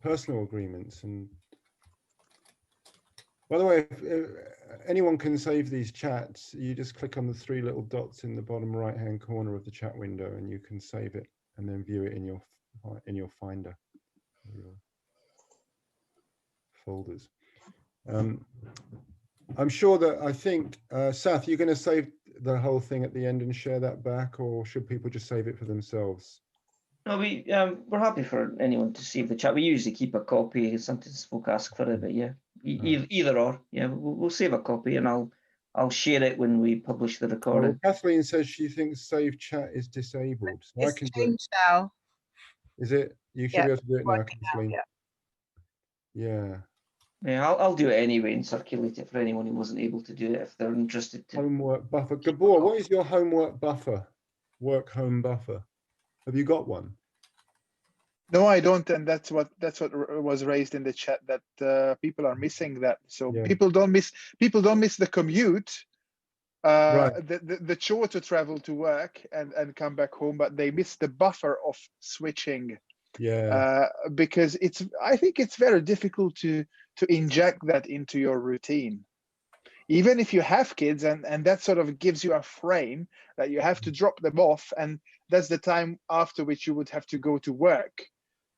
personal agreements. And by the way, if anyone can save these chats, you just click on the 3 little dots in the bottom right-hand corner of the chat window, and you can save it and then view it in your Finder, your folders. I'm sure that I think Sath, you're going to save the whole thing at the end and share that back, or should people just save it for themselves? No, we're happy for anyone to save the chat. We usually keep a copy. Sometimes folk ask for it, but yeah, either or. Yeah, we'll save a copy, and I'll share it when we publish the recording. Well, Kathleen says she thinks save chat is disabled. So it's changed now. Is it? You should Yeah, be able to do it now, working out, Kathleen. yeah. Yeah, I'll do it anyway and circulate it for anyone who wasn't able to do it if they're interested to. Homework buffer. Gabor, what is your homework buffer? Work home buffer. Have you got one? No, I don't, and that's what was raised in the chat, that people are missing that. So Yeah. people don't miss the commute, Right. the chore to travel to work and come back home, but they miss the buffer of switching. Yeah. Because I think it's very difficult to inject that into your routine. Even if you have kids, and that sort of gives you a frame that you have to drop them off, and that's the time after which you would have to go to work.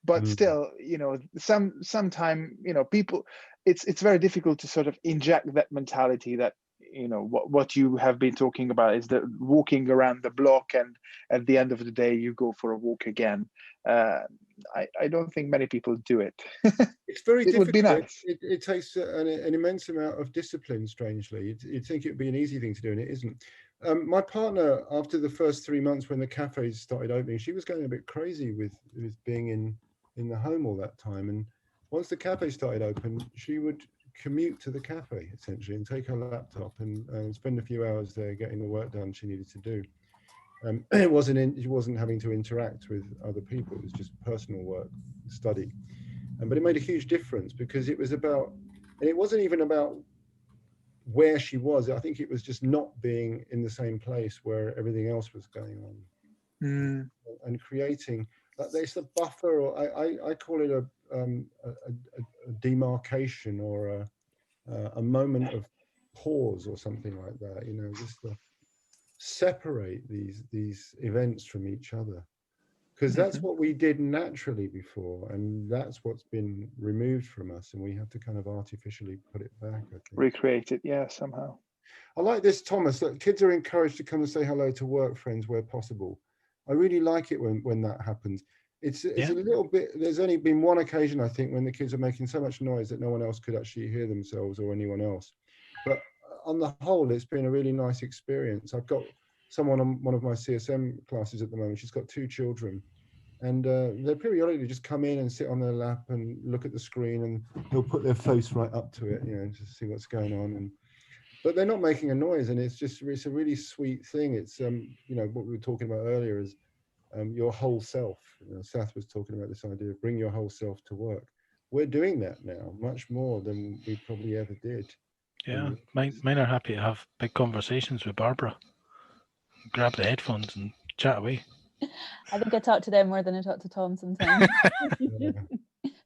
But still, you know, sometime, you know, people, it's very difficult to sort of inject that mentality that, you know, what you have been talking about is the walking around the block, and at the end of the day you go for a walk again. I don't think many people do it. It's very it difficult. Would be nice. It takes an immense amount of discipline, strangely. You'd think it would be an easy thing to do, and it isn't. My partner, after the first 3 months when the cafes started opening, she was going a bit crazy with being in the home all that time. And once the cafe started open, she would commute to the cafe, essentially, and take her laptop and spend a few hours there getting the work done she needed to do. It wasn't having to interact with other people. It was just personal work, study. But it made a huge difference, because it was about, and it wasn't even about where she was. I think it was just not being in the same place where everything else was going on, and creating. There's a buffer, or I call it a demarcation, or a moment of pause, or something like that. You know, just to separate these events from each other. Because that's what we did naturally before, and that's what's been removed from us, and we have to kind of artificially put it back, I think. Recreate it, yeah, somehow. I like this, Thomas, that kids are encouraged to come and say hello to work friends where possible. I really like it when that happens. It's a little bit, there's only been one occasion, I think, when the kids are making so much noise that no one else could actually hear themselves or anyone else. But on the whole, it's been a really nice experience. I've got someone on one of my CSM classes at the moment. She's got 2 children, and they periodically just come in and sit on their lap and look at the screen, and they'll put their face right up to it, you know, to see what's going on. But they're not making a noise, and it's a really sweet thing. It's you know, what we were talking about earlier is your whole self. You know, Seth was talking about this idea of bring your whole self to work. We're doing that now much more than we probably ever did. Yeah, mine are happy to have big conversations with Barbara. Grab the headphones and chat away. I think I talk to them more than I talk to Tom sometimes.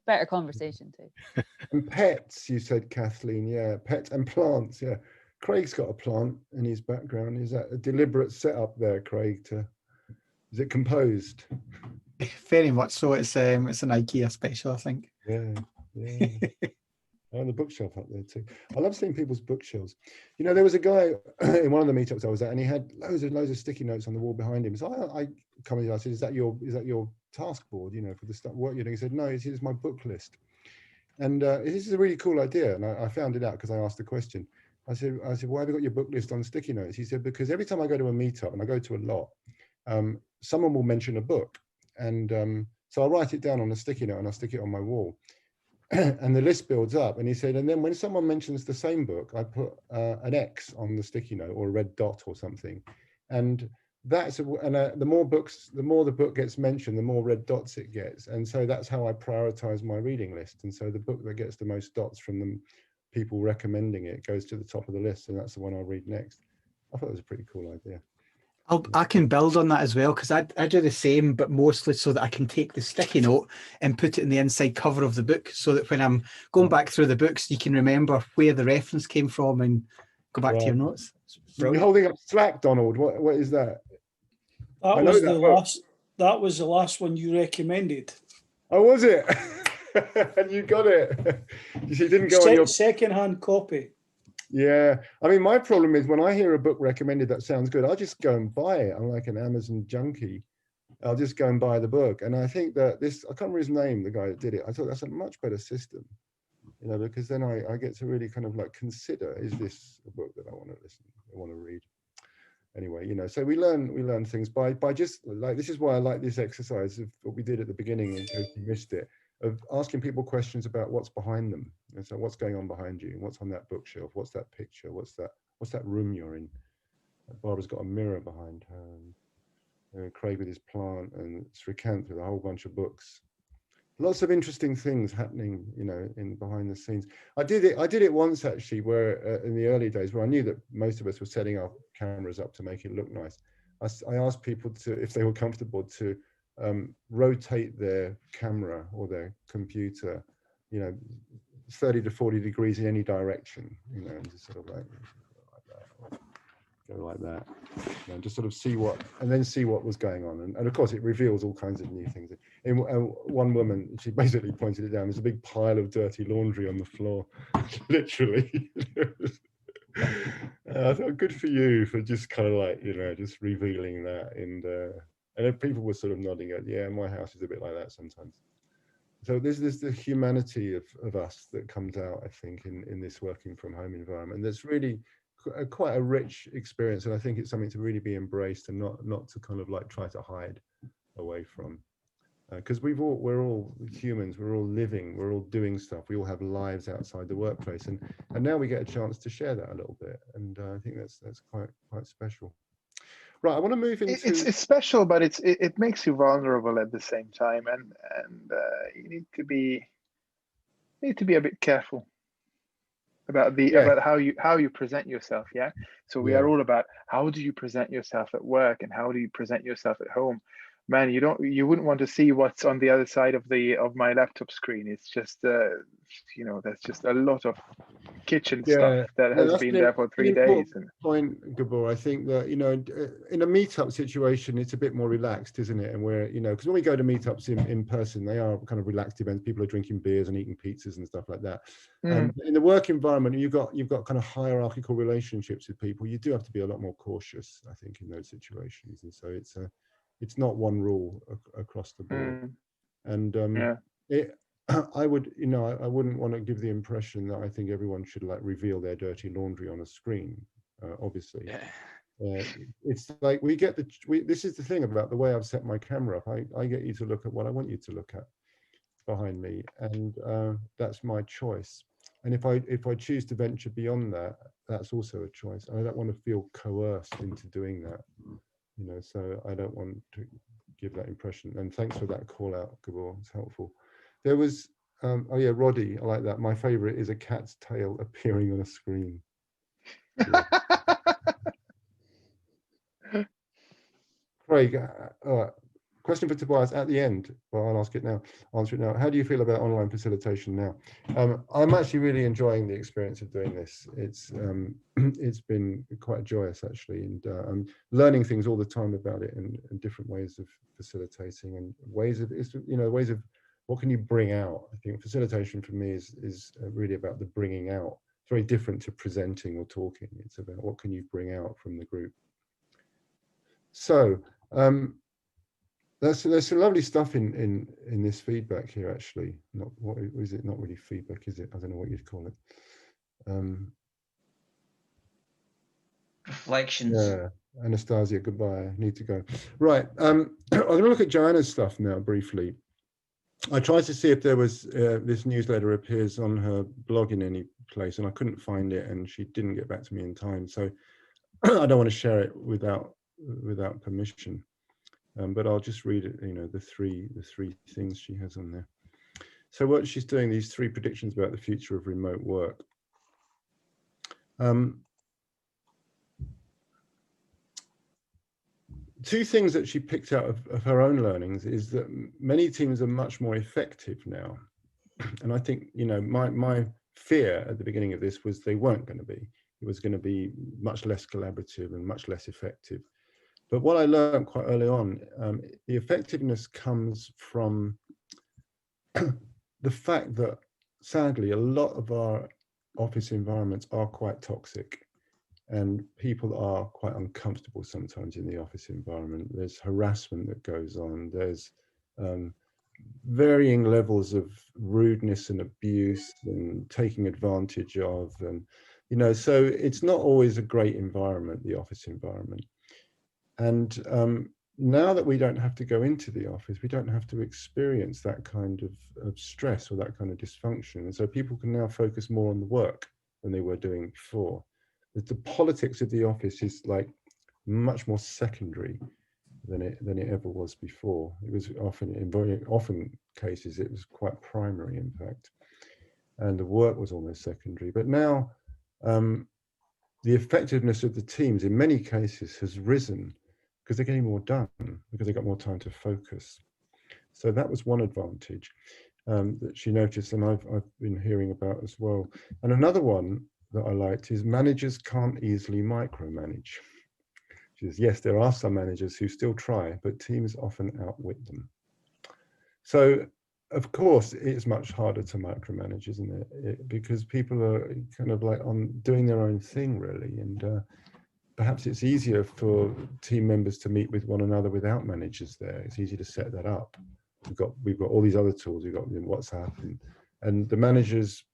Better conversation too. And pets, you said, Kathleen. Yeah, pets and plants. Yeah, Craig's got a plant in his background. Is that a deliberate setup there, Craig? Is it composed? Very much so. It's an IKEA special, I think. Yeah. And the bookshelf up there too. I love seeing people's bookshelves. You know, there was a guy in one of the meetups I was at, and he had loads of sticky notes on the wall behind him. So I commented, I said, "Is that your task board? You know, for the stuff work you're doing?" He said, "No, it's my book list." And this is a really cool idea. And I found it out because I asked the question. I said, "Why have you got your book list on sticky notes?" He said, "Because every time I go to a meetup, and I go to a lot, someone will mention a book, and so I'll write it down on a sticky note and I'll stick it on my wall." And the list builds up, and he said, and then when someone mentions the same book, I put an X on the sticky note, or a red dot or something, and the more the book gets mentioned, the more red dots it gets. And so that's how I prioritize my reading list. And so the book that gets the most dots from the people recommending it goes to the top of the list, and that's the one I'll read next. I thought it was a pretty cool idea. I can build on that as well, because I do the same, but mostly so that I can take the sticky note and put it in the inside cover of the book, so that when I'm going back through the books, you can remember where the reference came from and go back to your notes. You're holding up Slack, Donald. What is that? That was the last one you recommended. Oh, was it? And you got it. You see, it didn't go on your second-hand copy. Yeah, I mean, my problem is when I hear a book recommended that sounds good, I'll just go and buy it. I'm like an Amazon junkie. I'll just go and buy the book. And I think that I can't remember his name, the guy that did it. I thought that's a much better system, you know, because then I get to really kind of like consider, is this a book that I want to read? anyway, you know, so we learn things by just like, this is why I like this exercise of what we did at the beginning in case you missed it, of asking people questions about what's behind them. And so what's going on behind you, what's on that bookshelf, what's that picture, what's that room you're in. Barbara's got a mirror behind her, and Craig with his plant, and Srikanth with a whole bunch of books. Lots of interesting things happening, you know, in behind the scenes. I did it once actually, where in the early days, where I knew that most of us were setting our cameras up to make it look nice. I asked people to, if they were comfortable, to rotate their camera or their computer, you know, 30 to 40 degrees in any direction, you know, and just sort of like that. Go like that, and just sort of see what was going on, and of course it reveals all kinds of new things. And one woman, she basically pointed it down. There's a big pile of dirty laundry on the floor, literally. I thought, good for you for just kind of like, you know, just revealing that, and then people were sort of nodding at, yeah, my house is a bit like that sometimes. So there's the humanity of us that comes out, I think, in this working from home environment. That's really quite a rich experience, and I think it's something to really be embraced and not to kind of like try to hide away from, because we're all humans, we're all living, we're all doing stuff, we all have lives outside the workplace, and now we get a chance to share that a little bit, and I think that's quite special. Right, I want to move into it's special, but it makes you vulnerable at the same time, and you need to be a bit careful about about how you present yourself. Yeah, so we are all about how do you present yourself at work and how do you present yourself at home. Man, you wouldn't want to see what's on the other side of my laptop screen. It's just you know, there's just a lot of kitchen stuff that has been there for 3 days. And point, Gabor, I think that, you know, in a meetup situation, it's a bit more relaxed, isn't it? And we're, you know, because when we go to meetups in person, they are kind of relaxed events. People are drinking beers and eating pizzas and stuff like that. In the work environment, you've got kind of hierarchical relationships with people. You do have to be a lot more cautious, I think, in those situations. And so it's not one rule across the board. And I wouldn't want to give the impression that I think everyone should like reveal their dirty laundry on a screen, obviously. It's like this is the thing about the way I've set my camera up. I get you to look at what I want you to look at behind me, and that's my choice. And if I choose to venture beyond that, that's also a choice. I don't want to feel coerced into doing that. You know, so I don't want to give that impression. And thanks for that call out, Gabor. It's helpful. There was, oh yeah, Roddy, I like that. My favorite is a cat's tail appearing on a screen. Yeah. Craig, question for Tobias at the end, but I'll answer it now. How do you feel about online facilitation now? I'm actually really enjoying the experience of doing this. It's been quite joyous actually, and I'm learning things all the time about it, and different ways of facilitating, and ways of what can you bring out. I think facilitation for me is really about the bringing out. It's very different to presenting or talking. It's about what can you bring out from the group. So there's some lovely stuff in this feedback here actually. Not what is it? Not really feedback, is it? I don't know what you'd call it. Reflections. Yeah, Anastasia, goodbye. I need to go. Right. I'm going to look at Joanna's stuff now briefly. I tried to see if there was this newsletter appears on her blog in any place, and I couldn't find it, and she didn't get back to me in time. So I don't want to share it without permission. But I'll just read it. You know, the three things she has on there. So what she's doing, these 3 predictions about the future of remote work. Two things that she picked out of her own learnings is that many teams are much more effective now. And I think, you know, my fear at the beginning of this was they weren't going to be. It was going to be much less collaborative and much less effective. But what I learned quite early on, the effectiveness comes from the fact that, sadly, a lot of our office environments are quite toxic. And people are quite uncomfortable sometimes in the office environment. There's harassment that goes on. There's varying levels of rudeness and abuse and taking advantage of, and you know, so it's not always a great environment, the office environment. And now that we don't have to go into the office, we don't have to experience that kind of stress or that kind of dysfunction. And so people can now focus more on the work than they were doing before. The politics of the office is like much more secondary than it ever was before. It was often, in very often cases, it was quite primary, in fact. And the work was almost secondary. But now the effectiveness of the teams in many cases has risen because they're getting more done, because they've got more time to focus. So that was one advantage that she noticed, and I've been hearing about as well. And another one that I liked is managers can't easily micromanage. She says, yes, there are some managers who still try, but teams often outwit them. So, of course, it's much harder to micromanage, isn't it? Because people are kind of like doing their own thing, really. And perhaps it's easier for team members to meet with one another without managers there. It's easy to set that up. We've got all these other tools. We've got WhatsApp and the managers.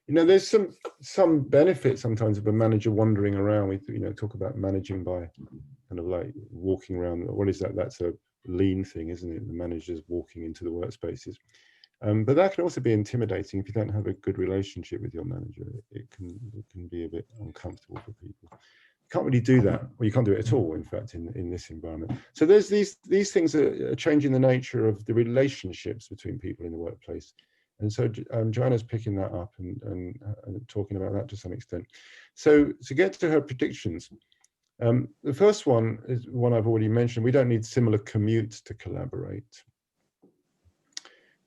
You know, there's some benefit sometimes of a manager wandering around. We talk about managing by kind of like walking around. What is that? That's a lean thing, isn't it? The manager's walking into the workspaces. But that can also be intimidating if you don't have a good relationship with your manager. It can be a bit uncomfortable for people. You can't really do that, or you can't do it at all, in fact, in this environment. So there's these things that are changing the nature of the relationships between people in the workplace. And so Joanna's picking that up and talking about that to some extent. So to get to her predictions, the first one is one I've already mentioned. We don't need similar commutes to collaborate.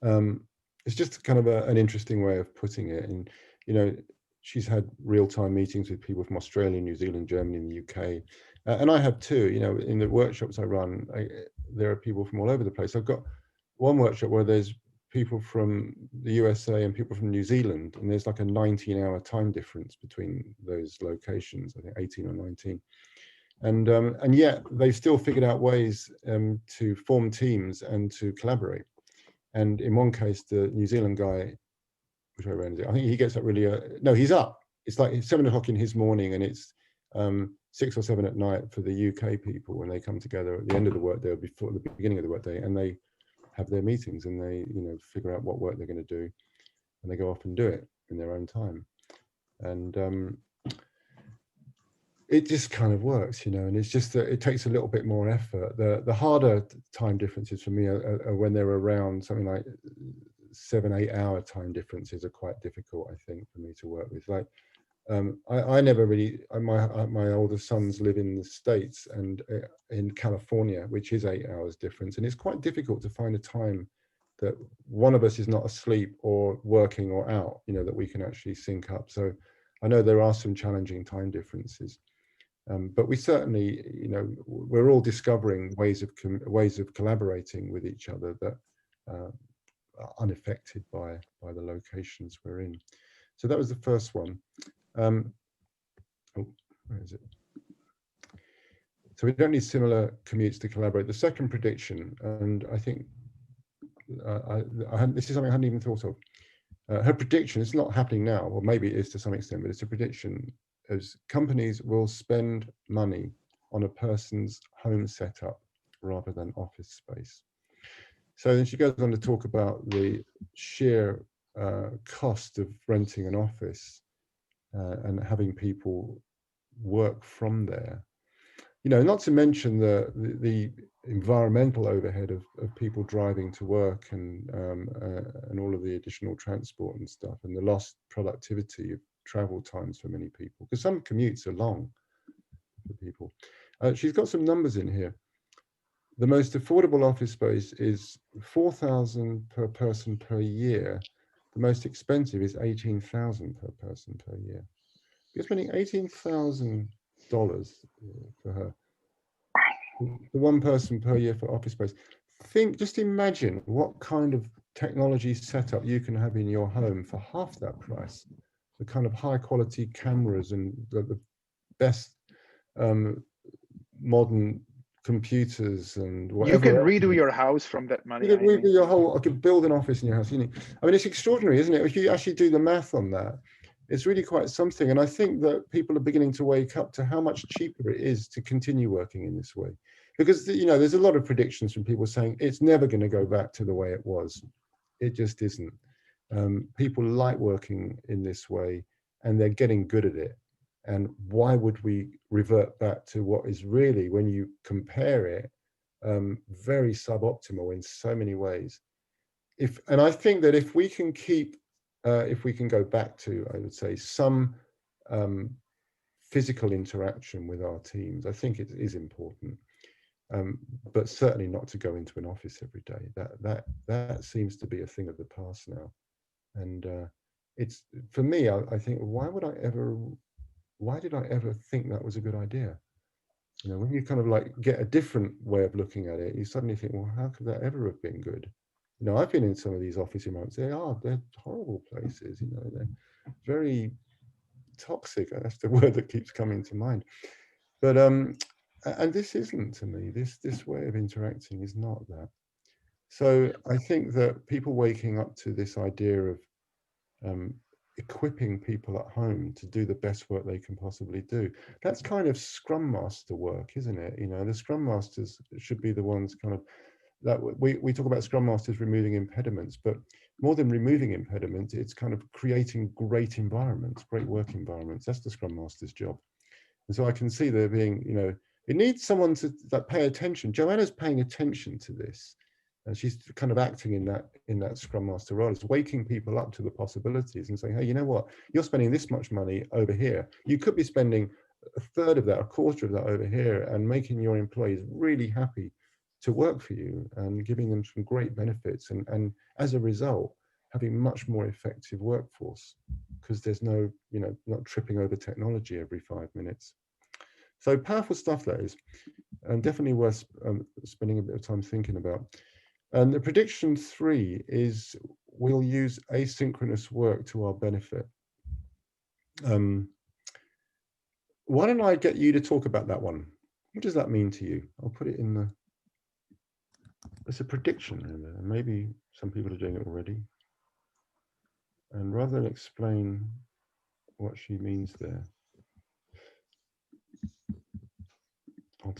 It's just kind of an interesting way of putting it. And, you know, she's had real-time meetings with people from Australia, New Zealand, Germany, and the UK. And I have too. You know, in the workshops I run, there are people from all over the place. I've got one workshop where there's people from the USA and people from New Zealand, and there's like a 19-hour time difference between those locations, I think 18 or 19. And yet they've still figured out ways to form teams and to collaborate. And in one case, the New Zealand guy, which I ran, I think he gets up really, no, he's up. It's like 7 o'clock in his morning, and it's 6 or 7 at night for the UK people when they come together at the end of the workday or before the beginning of the workday, and they have their meetings and they, you know, figure out what work they're going to do, and they go off and do it in their own time. And it just kind of works, you know, and it's just that it takes a little bit more effort. The harder time differences for me are when they're around something like 7-8 hour time differences are quite difficult, I think, for me to work with. Like I never really, my older sons live in the States and in California, which is 8 hours difference. And it's quite difficult to find a time that one of us is not asleep or working or out, you know, that we can actually sync up. So I know there are some challenging time differences. But we certainly, you know, we're all discovering ways of collaborating with each other that are unaffected by the locations we're in. So that was the first one. Oh, where is it? So we don't need similar commutes to collaborate. The second prediction, and I think this is something I hadn't even thought of. Her prediction, it's not happening now, or maybe it is to some extent, but it's a prediction, as companies will spend money on a person's home setup rather than office space. So then she goes on to talk about the sheer cost of renting an office and having people work from there. You know, not to mention the environmental overhead of people driving to work and all of the additional transport and stuff, and the lost productivity of travel times for many people, because some commutes are long for people. She's got some numbers in here. The most affordable office space is $4,000 per person per year. The most expensive is $18,000 per person per year. You're spending $18,000 for her, for one person per year for office space. Just imagine what kind of technology setup you can have in your home for half that price. The kind of high quality cameras and the best modern computers and whatever. You can redo your house from that money. You can redo I could build an office in your house. You know, I mean, it's extraordinary, isn't it? If you actually do the math on that, It's really quite something. And I think that people are beginning to wake up to how much cheaper it is to continue working in this way. Because, you know, there's a lot of predictions from people saying it's never going to go back to the way it was. It just isn't. People like working in this way and they're getting good at it. And why would we revert back to what is really, when you compare it, very suboptimal in so many ways? And I think that if we can keep, if we can go back to, I would say, some physical interaction with our teams, I think it is important. But certainly not to go into an office every day. That seems to be a thing of the past now. And it's, for me, I think, why did I ever think that was a good idea? You know, when you kind of like get a different way of looking at it, you suddenly think, well, how could that ever have been good? You know, I've been in some of these office environments. They're horrible places. You know, they're very toxic. That's the word that keeps coming to mind. But and this isn't, to me, this way of interacting is not that. So I think that people waking up to this idea of equipping people at home to do the best work they can possibly do, that's kind of Scrum Master work, isn't it? You know, the Scrum Masters should be the ones kind of, that we talk about Scrum Masters removing impediments, but more than removing impediments, it's kind of creating great environments, great work environments. That's the Scrum Master's job. And so I can see there being, you know, it needs someone to pay attention. Joanna's paying attention to this, and she's kind of acting in that Scrum Master role, is waking people up to the possibilities and saying, hey, you know what, you're spending this much money over here. You could be spending a third of that, a quarter of that over here, and making your employees really happy to work for you and giving them some great benefits. And as a result, having much more effective workforce, because there's no, you know, not tripping over technology every 5 minutes. So powerful stuff, that is, and definitely worth spending a bit of time thinking about. And the prediction 3 is we'll use asynchronous work to our benefit. Why don't I get you to talk about that one? What does that mean to you? I'll put it in the, it's a prediction, and maybe some people are doing it already. And rather than explain what she means there.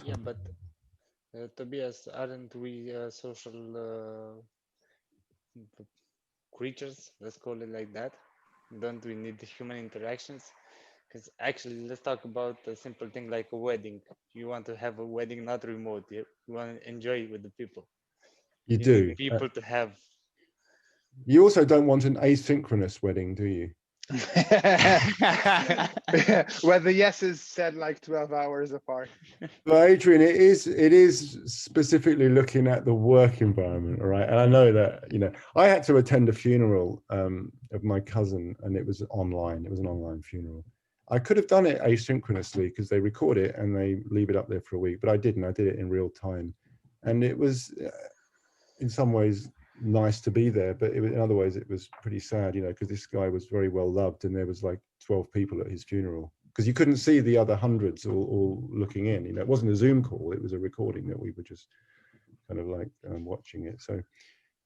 Yeah, but Tobias, aren't we social creatures? Let's call it like that. Don't we need the human interactions? Because actually, let's talk about a simple thing like a wedding. You want to have a wedding not remote. You want to enjoy it with the people. You do. Need people to have. You also don't want an asynchronous wedding, do you? Where the yes is said like 12 hours apart. Well, Adrian, it is specifically looking at the work environment, all right? And I know that, you know, I had to attend a funeral of my cousin, and it was online. It was an online funeral. I could have done it asynchronously because they record it and they leave it up there for a week, but I didn't. I did it in real time, and it was in some ways nice to be there, but in other ways it was pretty sad, you know, because this guy was very well loved, and there was like 12 people at his funeral because you couldn't see the other hundreds all looking in. You know, it wasn't a Zoom call; it was a recording that we were just kind of like watching it. So,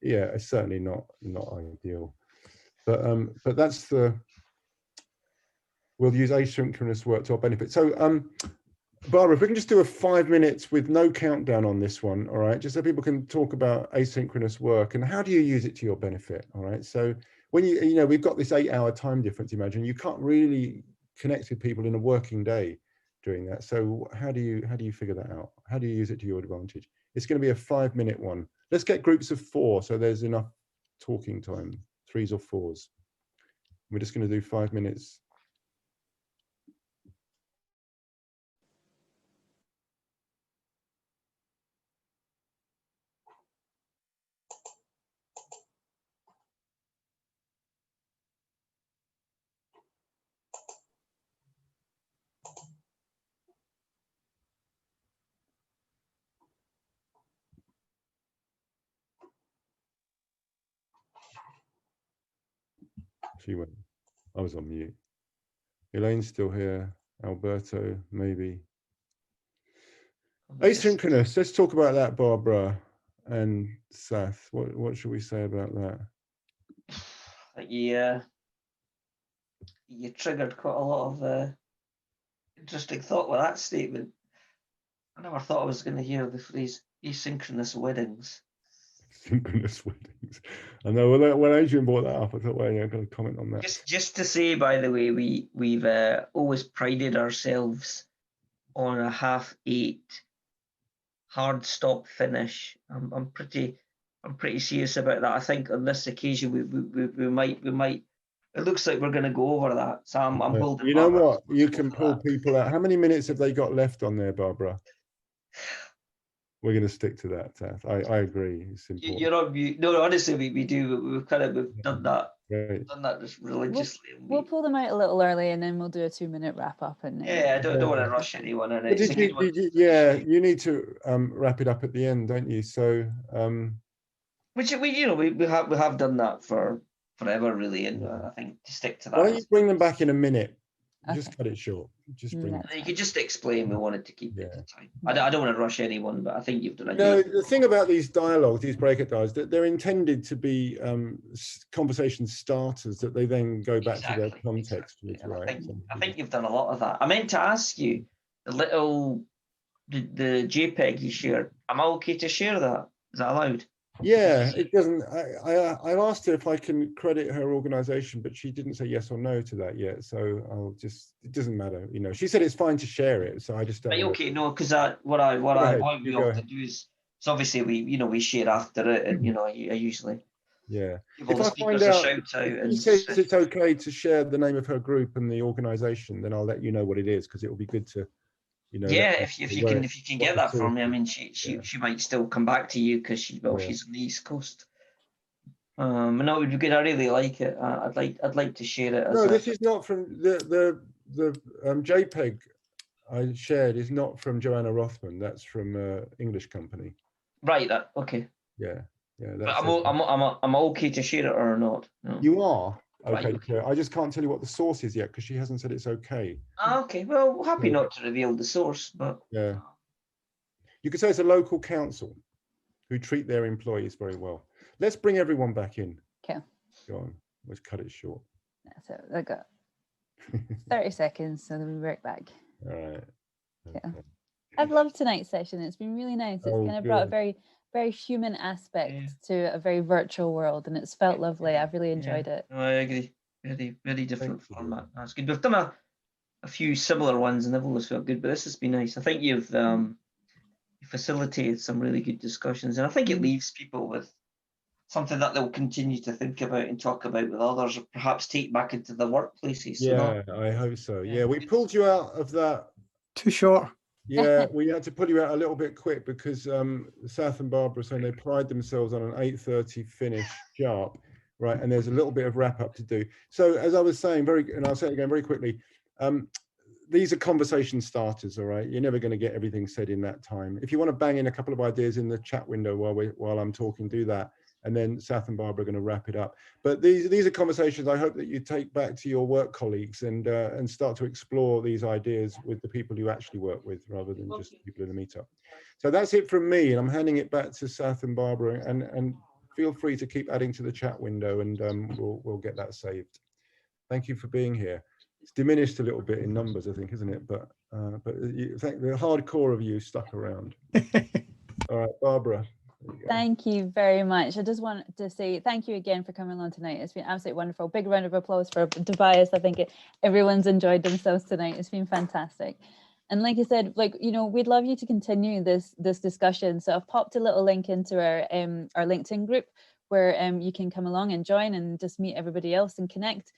yeah, it's certainly not ideal. But that's the. We'll use asynchronous work to our benefit. So, Barbara, if we can just do a 5 minutes with no countdown on this one, all right, just so people can talk about asynchronous work and how do you use it to your benefit, all right? So when you know, we've got this 8-hour time difference, imagine, you can't really connect with people in a working day doing that. So how do you figure that out? How do you use it to your advantage? It's going to be a 5-minute one. Let's get groups of 4 so there's enough talking time, 3s or 4s. We're just going to do 5 minutes. She went. I was on mute. Elaine's still here. Alberto, maybe. Asynchronous. Let's talk about that, Barbara and Seth. What should we say about that? Yeah, You triggered quite a lot of interesting thought with that statement. I never thought I was going to hear the phrase asynchronous weddings. Synchronous weddings. I know. Well, when Adrian brought that up, I thought, well, yeah, I'm going to comment on that. Just to say, by the way, we've always prided ourselves on a 8:30 hard stop finish. I'm pretty serious about that. I think on this occasion we might. It looks like we're going to go over that. So I'm holding. You know what? You can pull people out. How many minutes have they got left on there, Barbara? We're going to stick to that, Tath. I agree. It's important. You're on mute. No, honestly, we do. We've done that. Right. Done that just religiously. We'll pull them out a little early, and then we'll do a 2-minute wrap up. And Yeah, I don't want to rush anyone. And it's a good one. You need to wrap it up at the end, don't you? So, which we have done that for forever, really, and I think to stick to that. Why don't you bring them back in a minute? Just cut it short. Just bring. You could just explain we wanted to keep it to time. I don't want to rush anyone, but I think you've done a No, the thing about these dialogues, these breakout dialogues, that they're intended to be conversation starters that they then go back to their context with, right? I think you've done a lot of that. I meant to ask you the JPEG you shared. Am I okay to share that? Is that allowed? Yeah, it doesn't. I asked her if I can credit her organization, but she didn't say yes or no to that yet. So I'll just, it doesn't matter. You know, she said it's fine to share it. So I just don't. Okay, no, because what we often do is obviously we share after it, and I usually if I find out she says it's okay to share the name of her group and the organization, then I'll let you know what it is, because it will be good to. If you can get that from me, I mean, she might still come back to you because she's on the East Coast. No, it would be good. I really like it. I'd like to share it. This is not from the JPEG I shared is not from Joanna Rothman. That's from English company. Right. Okay. Yeah. But I'm okay to share it or not? No. You are. Okay, right. I just can't tell you what the source is yet because she hasn't said it's okay. Okay, well, happy not to reveal the source, but yeah, you could say it's a local council who treat their employees very well. Let's bring everyone back in. Okay. Go on. Let's cut it short. So I got 30 seconds, so then we work back. All right. Okay. Yeah. I've loved tonight's session. It's been really nice. It's kind of brought a very human aspect to a very virtual world, and it's felt lovely. I've really enjoyed it. No, I agree. Very different format. That's good. We've done a few similar ones and they've always felt good, but this has been nice. I think you've facilitated some really good discussions, and I think it leaves people with something that they'll continue to think about and talk about with others, or perhaps take back into the workplaces. Yeah, I hope so. Yeah, we pulled you out of that. Too short. Yeah, we had to pull you out a little bit quick because Seth and Barbara were saying they pride themselves on an 8:30 finish sharp, right? And there's a little bit of wrap up to do. So as I was saying, and I'll say it again very quickly, these are conversation starters, all right? You're never going to get everything said in that time. If you want to bang in a couple of ideas in the chat window while I'm talking, do that. And then Seth and Barbara are going to wrap it up. But these are conversations I hope that you take back to your work colleagues and start to explore these ideas with the people you actually work with rather than just people in the meetup. So that's it from me, and I'm handing it back to Seth and Barbara, and feel free to keep adding to the chat window, and we'll get that saved. Thank you for being here. It's diminished a little bit in numbers, I think, isn't it? But the hardcore of you stuck around. All right, Barbara. Thank you very much. I just wanted to say thank you again for coming along tonight. It's been absolutely wonderful. Big round of applause for Tobias. I think everyone's enjoyed themselves tonight. It's been fantastic. And like I said, we'd love you to continue this discussion. So I've popped a little link into our LinkedIn group where you can come along and join and just meet everybody else and connect.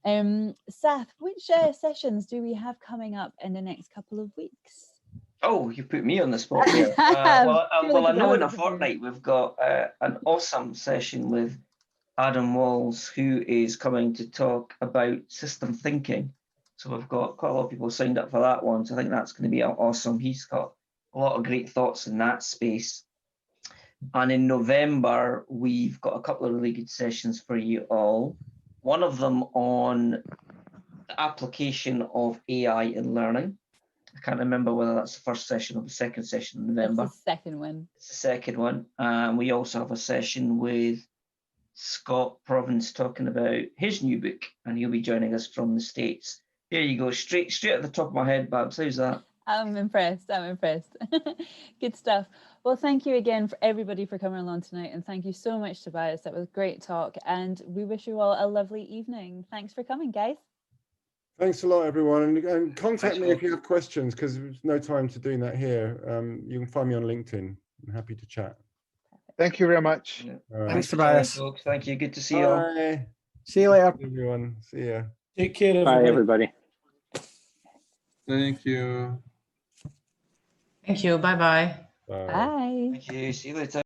Seth, which sessions do we have coming up in the next couple of weeks? Oh, you put me on the spot there. Well, I know in a fortnight we've got an awesome session with Adam Walls, who is coming to talk about system thinking. So we've got quite a lot of people signed up for that one. So I think that's going to be awesome. He's got a lot of great thoughts in that space. And in November, we've got a couple of really good sessions for you all. One of them on the application of AI in learning. I can't remember whether that's the first session or the second session in November. It's the second one. It's the second one. We also have a session with Scott Province talking about his new book, and he'll be joining us from the States. There you go, straight at the top of my head, Babs. How's that? I'm impressed. I'm impressed. Good stuff. Well, thank you again for everybody for coming along tonight, and thank you so much, Tobias. That was a great talk, and we wish you all a lovely evening. Thanks for coming, guys. Thanks a lot, everyone, and contact me if you have questions, because there's no time to doing that here. You can find me on LinkedIn. I'm happy to chat. Thank you very much. Thanks, Tobias. Folks. Thank you. Good to see you all. Bye. See you later. Everyone. See ya. Take care, Bye, everybody. everybody. Thank you. Thank you. Bye-bye. Bye. Bye. Thank you. See you later.